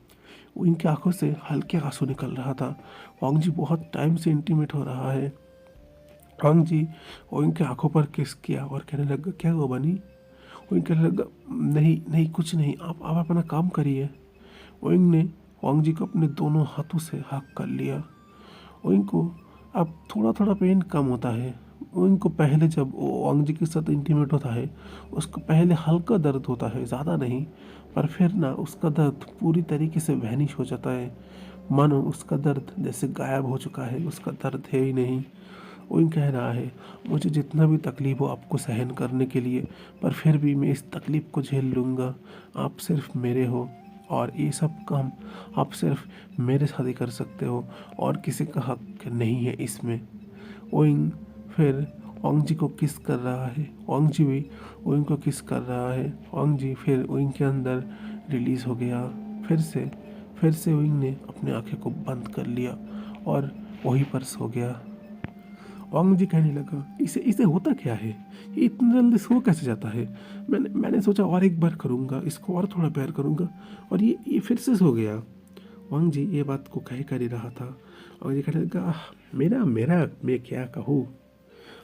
वो इनकी आंखों से हल्के आंसू निकल रहा था। वांग जी बहुत टाइम से इंटीमेट हो रहा है। वांग जी वो इनकी आंखों पर किस किया और कहने लगा, क्या हुआ बनी? वो कहने लगा, नहीं नहीं कुछ नहीं, आप अपना काम करिए। ओइंग ने वांग जी को अपने दोनों हाथों से हक कर लिया। ओइंग को अब थोड़ा थोड़ा पेन कम होता है। ओइंग को पहले जब वो वांग जी के साथ इंटीमेट होता है, उसको पहले हल्का दर्द होता है, ज़्यादा नहीं, पर फिर ना उसका दर्द पूरी तरीके से वैनिश हो जाता है, मानो उसका दर्द जैसे गायब हो चुका है, उसका दर्द है ही नहीं। ओइंग कह रहा है, मुझे जितना भी तकलीफ हो आपको सहन करने के लिए, पर फिर भी मैं इस तकलीफ़ को झेल लूँगा। आप सिर्फ मेरे हो और ये सब काम आप सिर्फ मेरे साथ ही कर सकते हो और किसी का हक नहीं है इसमें। ओइंग फिर ओंग जी को किस कर रहा है, ओंग जी भी ओइंग को किस कर रहा है। ओंग जी फिर ओइंग के अंदर रिलीज़ हो गया। फिर से ओइंग ने अपनी आंखें को बंद कर लिया और वहीं पर सो गया। ओंग जी कहने लगा, इसे इसे होता क्या है, ये इतना जल्दी सो कैसे जाता है? मैंने सोचा और एक बार करूँगा, इसको और थोड़ा प्यार करूँगा, और ये फिर से सो गया। वांग जी ये बात को कह कर ही रहा था। वांग जी कहने लगा, मेरा मेरा मैं क्या कहूँ।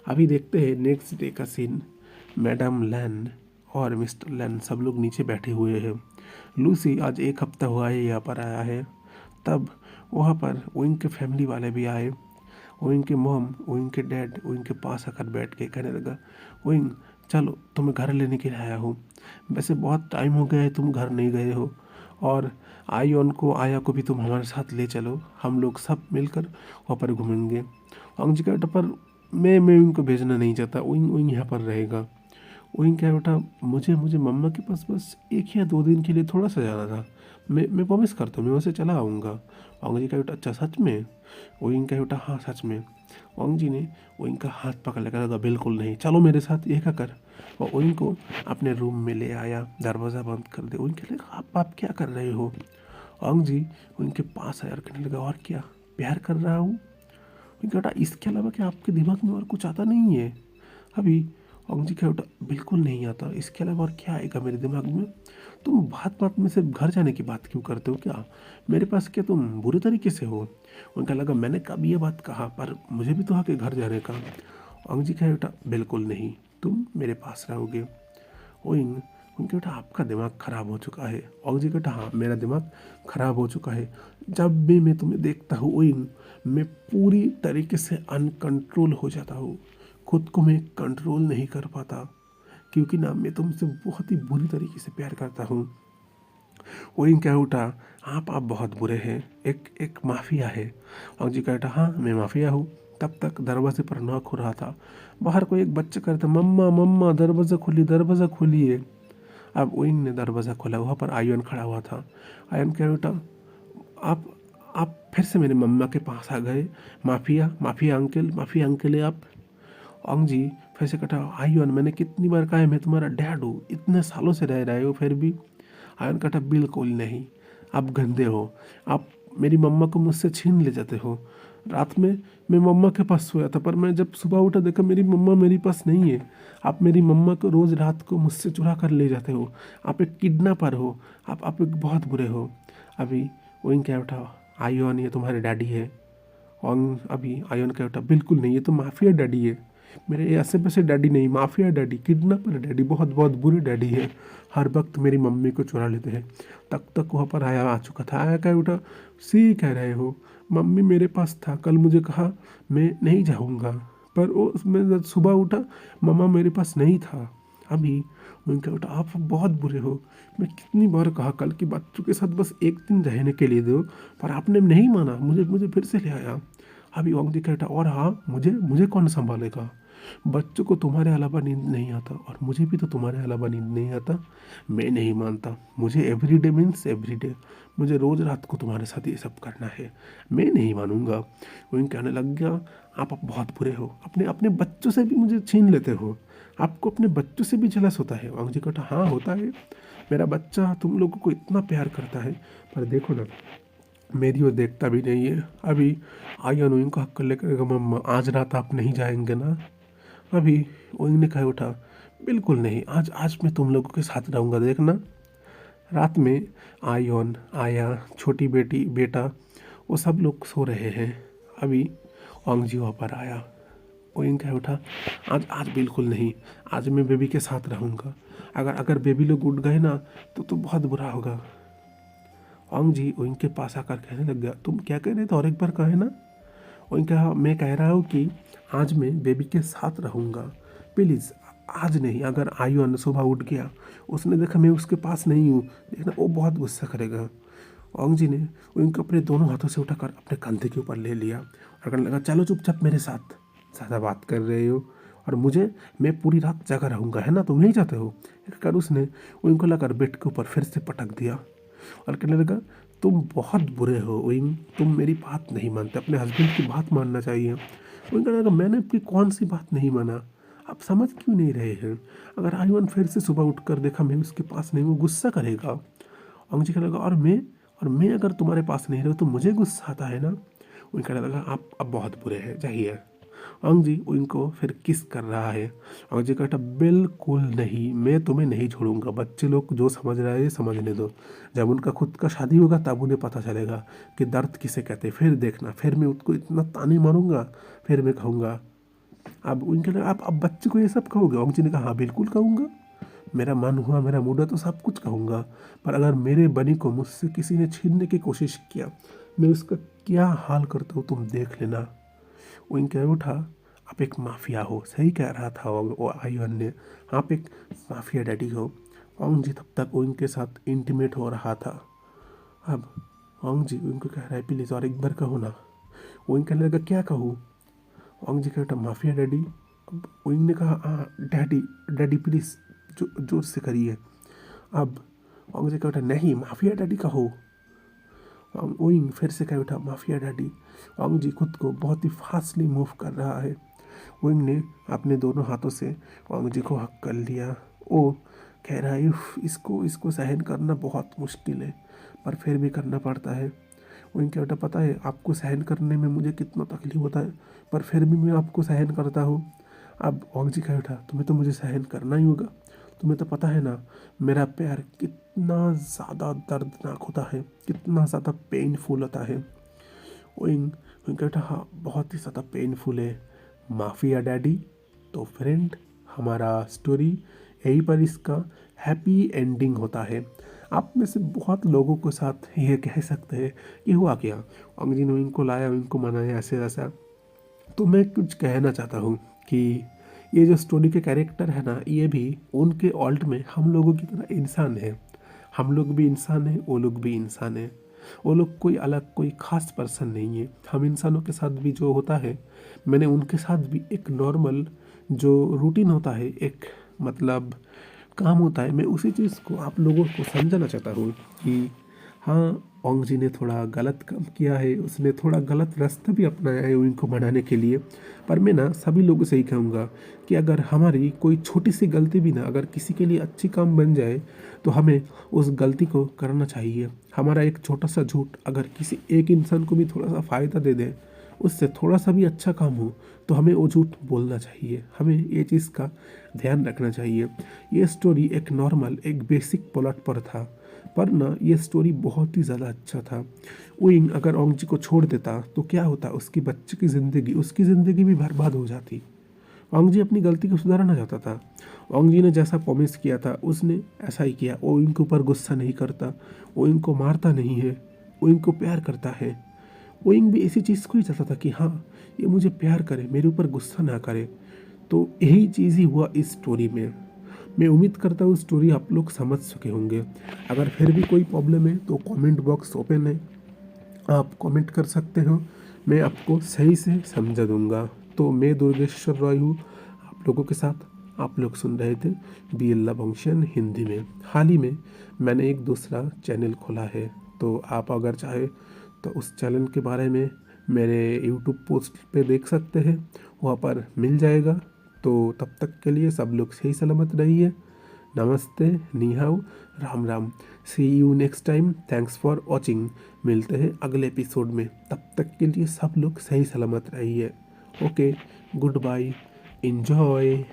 अभी देखते हैं नेक्स्ट डे का सीन। मैडम लैन और मिस्टर लैन सब लोग नीचे बैठे हुए हैं। लूसी आज एक हफ्ता हुआ है यहाँ पर आया है। तब वहाँ पर विंग के फैमिली वाले भी आए। विंग के मॉम, विंग के डैड विंग के पास आकर बैठ के कहने लगा, विंग चलो तुम्हें घर लेने के लिए आया हूँ। वैसे बहुत टाइम हो गया है तुम घर नहीं गए हो, और आया को भी तुम हमारे साथ ले चलो, हम लोग सब मिलकर वहाँ पर घूमेंगे। वांग जी का बेटा, पर मैं उनको भेजना नहीं चाहता, विंग विंग यहाँ पर रहेगा। विंग क्या बेटा, मुझे मुझे मम्मा के पास बस 1 या 2 दिन के लिए थोड़ा सा जाना था, मैं प्रॉमिस करता हूँ मैं वैसे चला आऊँगा। वांग जी का बेटा, अच्छा सच में? विंग का बेटा, हाँ सच में। वांग जी ने विंग का हाथ पकड़ लेकर कहा, बिल्कुल नहीं, चलो मेरे साथ, ये क्या कर। और विंग को अपने रूम में ले आया, दरवाज़ा बंद कर दे। विंग कहने लगा, आप क्या कर रहे हो? वांग जी उनके पास आया और कहने लगा, और क्या प्यार कर रहा हूँ। बेटा इसके अलावा क्या आपके दिमाग में और कुछ आता नहीं है अभी? वांग जी का बेटा, बिल्कुल नहीं आता, इसके अलावा और क्या आएगा मेरे दिमाग में? तुम बात बात में सिर्फ घर जाने की बात क्यों करते हो? क्या मेरे पास क्या तुम बुरे तरीके से हो? उनका लगा, मैंने कब ये बात कहा, पर मुझे भी तो हक है घर जाने का। वांग जी का बेटा, बिल्कुल नहीं, तुम मेरे पास रहोगे। ओइंग उनके बेटा, आपका दिमाग खराब हो चुका है। वांग जी बेटा, हाँ मेरा दिमाग खराब हो चुका है। जब भी मैं तुम्हें देखता हूँ ओइंग, मैं पूरी तरीके से अनकंट्रोल हो जाता हूँ, खुद को मैं कंट्रोल नहीं कर पाता, क्योंकि ना मैं तुमसे बहुत ही बुरी तरीके से प्यार करता हूँ। ओइंग क्या उठा, आप बहुत बुरे हैं, एक एक माफिया है। वांग जी का बेटा, हाँ मैं माफिया हूँ। तब तक दरवाजे पर नॉक हो रहा था। बाहर कोई एक बच्चा कहता, मम्मा मम्मा दरवाज़ा खोलिए, दरवाज़ा खोलिए। अब ओइंग ने दरवाज़ा खोला, वहाँ पर आयन खड़ा हुआ था। आयन क्या बेटा, आप आप फिर से मेरे मम्मा के पास आ गए, माफिया अंकल है आप। ओंग जी फिर से कटा, आयन मैंने कितनी बार कहा है मैं तुम्हारा डैड हूँ, इतने सालों से रह रहे हो फिर भी। आयन कटा, बिल्कुल नहीं, आप गंदे हो, आप मेरी मम्मा को मुझसे छीन ले जाते हो। रात में मैं मम्मा के पास सोया था, पर मैं जब सुबह उठा देखा मेरी मम्मा मेरे पास नहीं है। आप मेरी मम्मा को रोज़ रात को मुझसे चुरा कर ले जाते हो, आप एक किडनैपर हो, आप एक बहुत बुरे हो। अभी विंग क्या उठा, आयन ये तुम्हारे डैडी है। और अभी आयन क्या उठा, बिल्कुल नहीं, ये तो माफिया डैडी है, मेरे ऐसे वैसे डैडी नहीं, माफिया डैडी, किडनैपर डैडी, बहुत बहुत बुरे डैडी है, हर वक्त मेरी मम्मी को चुरा लेते हैं। तक वहाँ पर आ चुका था। आया क्या उठा, सी कह रहे हो, मम्मी मेरे पास था, कल मुझे कहा मैं नहीं जाऊँगा, पर वो मैं जब सुबह उठा मम्मा मेरे पास नहीं था। अभी उनका बेटा आप बहुत बुरे हो, मैं कितनी बार कहा कल कि बच्चों के साथ बस एक दिन रहने के लिए दो, पर आपने नहीं माना, मुझे मुझे फिर से ले आया। अभी ओंगजी का बेटा और हाँ, मुझे मुझे कौन संभालेगा, बच्चों को तुम्हारे अलावा नींद नहीं आता और मुझे भी तो तुम्हारे अलावा नींद नहीं आता। मैं नहीं मानता, मुझे एवरीडे मीन्स एवरीडे, मुझे रोज़ रात को तुम्हारे साथ ये सब करना है, मैं नहीं मानूंगा। वो यूं कहने लग गया, आप अब बहुत बुरे हो, अपने अपने बच्चों से भी मुझे छीन लेते हो, आपको अपने बच्चों से भी जलस होता है। वांग जी कहता, हाँ होता है, मेरा बच्चा तुम लोगों को इतना प्यार करता है, पर देखो ना मेरी वो देखता भी नहीं है। अभी आई अनुइन को हक कर लेकर, मम्मा आज रात आप नहीं जाएंगे ना। अभी ओइंग ने कहा उठा, बिल्कुल नहीं, आज आज मैं तुम लोगों के साथ रहूँगा, देखना। रात में आयोन आया, छोटी बेटी बेटा वो सब लोग सो रहे हैं। अभी ओंगजी वहाँ पर आया। ओइंग कह उठा, आज आज बिल्कुल नहीं, आज मैं बेबी के साथ रहूँगा, अगर अगर बेबी लोग उठ गए ना तो बहुत बुरा होगा। ओंग जी ओइंग के पास आकर कहने लग गया, तुम क्या कह रहे थे और एक बार कहे ना। ओइंग कहा, मैं कह रहा हूँ कि आज मैं बेबी के साथ रहूँगा, प्लीज़ आज नहीं। अगर आयुन सुबह उठ गया, उसने देखा मैं उसके पास नहीं हूँ, देखना वो बहुत गुस्सा करेगा। ओंग जी ने उनको अपने दोनों हाथों से उठाकर अपने कंधे के ऊपर ले लिया और कहने लगा, चलो चुपचाप मेरे साथ, ज़्यादा बात कर रहे हो और मुझे, मैं पूरी रात जगा रहूँगा, है ना, तुम नहीं चाहते हो। कर उसने उनको लाकर बेड के ऊपर फिर से पटक दिया और कहने लगा, तुम बहुत बुरे हो विंग, तुम मेरी बात नहीं मानते, अपने हस्बैंड की बात मानना चाहिए। विंग कहने लगा, मैंने आपकी कौन सी बात नहीं माना, आप समझ क्यों नहीं रहे हैं। अगर आयुन फिर से सुबह उठकर देखा मैं उसके पास नहीं, वो गुस्सा करेगा। अंगजी कहने लगा, और मैं अगर तुम्हारे पास नहीं रहूँ तो मुझे गुस्सा आता है ना। वो कहने लगा, आप अब बहुत बुरे हैं, जाइए। अंगजी उनको फिर किस कर रहा है। अंगजी कहता, बिल्कुल नहीं, मैं तुम्हें नहीं छोड़ूंगा, बच्चे लोग जो समझ रहे हैं समझने दो, जब उनका खुद का शादी होगा तब उन्हें पता चलेगा कि दर्द किसे कहते हैं, फिर देखना, फिर मैं उसको इतना ताने मारूंगा, फिर मैं कहूँगा। अब उनके लिए आप अब बच्चे को ये सब कहोगे। अंगजी ने कहा, हाँ बिल्कुल कहूँगा, मेरा मन हुआ, मेरा मूड है तो सब कुछ कहूँगा, पर अगर मेरे बनी को मुझसे किसी ने छीनने की कोशिश किया, मैं उसका क्या हाल करता हूँ तुम देख लेना। वो इनके उठा, आप एक माफिया हो, सही कह रहा था वो आयुन ने, आप एक माफिया डैडी हो। ओंग जी तब तक उनके साथ इंटीमेट हो रहा था। अब ओंग जी उनको कह रहा है, प्लीज़ और एक बार कहो ना। वो इनके कहने लगा, क्या कहूँ। ओंग जी कहता, माफिया डैडी। अब विंग ने कहा, हाँ डैडी, डैडी प्लीज़ जोर से करिए। अब ओंग जी कहता, नहीं माफिया डैडी कहो। विंग फिर से कह उठा, माफिया डैडी। ओंग जी खुद को बहुत ही फास्टली मूव कर रहा है। विंग ने अपने दोनों हाथों से ओंग जी को हक कर लिया। वो कह रहा है, इसको इसको सहन करना बहुत मुश्किल है, पर फिर भी करना पड़ता है। विंग क्या बेटा, पता है आपको सहन करने में मुझे कितना तकलीफ होता है, पर फिर भी मैं आपको सहन करता हूँ। अब ओंग जी कह उठा, तुम्हें तो मुझे सहन करना ही होगा, तुम्हें तो पता है ना मेरा प्यार कितना ज़्यादा दर्दनाक होता है, कितना ज़्यादा पेनफुल होता है। विंग विंग कहता, हाँ बहुत ही ज़्यादा पेनफुल है माफिया डैडी। तो फ्रेंड, हमारा स्टोरी यहीं पर इसका हैप्पी एंडिंग होता है। आप में से बहुत लोगों के साथ ये कह सकते हैं कि हुआ क्या, अंग्रेजी ने इनको लाया, इनको मनाया, ऐसे ऐसा। तो मैं कुछ कहना चाहता हूँ कि ये जो स्टोरी के कैरेक्टर है ना, ये भी उनके ऑल्ट में हम लोगों की तरह इंसान है। हम लोग भी इंसान हैं, वो लोग भी इंसान हैं। वो लोग कोई अलग कोई ख़ास पर्सन नहीं है। हम इंसानों के साथ भी जो होता है, मैंने उनके साथ भी एक नॉर्मल जो रूटीन होता है, एक मतलब काम होता है, मैं उसी चीज़ को आप लोगों को समझाना चाहता हूँ कि हाँ, ओंग जी ने थोड़ा गलत काम किया है, उसने थोड़ा गलत रास्ता भी अपनाया है उनको मनाने के लिए। पर मैं ना सभी लोगों से ही कहूँगा कि अगर हमारी कोई छोटी सी गलती भी ना अगर किसी के लिए अच्छी काम बन जाए, तो हमें उस गलती को करना चाहिए। हमारा एक छोटा सा झूठ अगर किसी एक इंसान को भी थोड़ा सा फ़ायदा दे दे, उससे थोड़ा सा भी अच्छा काम हो, तो हमें वो झूठ बोलना चाहिए, हमें ये चीज़ का ध्यान रखना चाहिए। ये स्टोरी एक नॉर्मल एक बेसिक प्लॉट पर था, पर ना ये स्टोरी बहुत ही ज़्यादा अच्छा था। विंग अगर ओंग जी को छोड़ देता तो क्या होता, उसकी बच्चे की ज़िंदगी, उसकी ज़िंदगी भी बर्बाद हो जाती। ओंग जी अपनी गलती को सुधारना चाहता था। ओंग जी ने जैसा प्रॉमिस किया था उसने ऐसा ही किया। वो इनको ऊपर गुस्सा नहीं करता, वो इनको मारता नहीं है, वो इनको प्यार करता है। विंग भी इसी चीज़ को ही चाहता था कि हाँ, ये मुझे प्यार करे, मेरे ऊपर गुस्सा ना करे। तो यही चीज़ ही हुआ इस स्टोरी में। मैं उम्मीद करता हूँ स्टोरी आप लोग समझ चुके होंगे। अगर फिर भी कोई प्रॉब्लम है तो कमेंट बॉक्स ओपन है, आप कमेंट कर सकते हो, मैं आपको सही से समझा दूंगा। तो मैं दुर्गेश्वर रॉय हूँ आप लोगों के साथ। आप लोग सुन रहे थे बी एल फंक्शन हिंदी में। हाल ही में मैंने एक दूसरा चैनल खोला है, तो आप अगर चाहे तो उस चैनल के बारे में मेरे यूट्यूब पोस्ट पे देख सकते हैं, वहाँ पर मिल जाएगा। तो तब तक के लिए सब लोग सही सलामत रहिए। नमस्ते, नी हाउ, Ram Ram. See you next time, thanks for watching. मिलते हैं अगले एपिसोड में, तब तक के लिए सब लोग सही सलामत रहिए। Okay, goodbye, enjoy.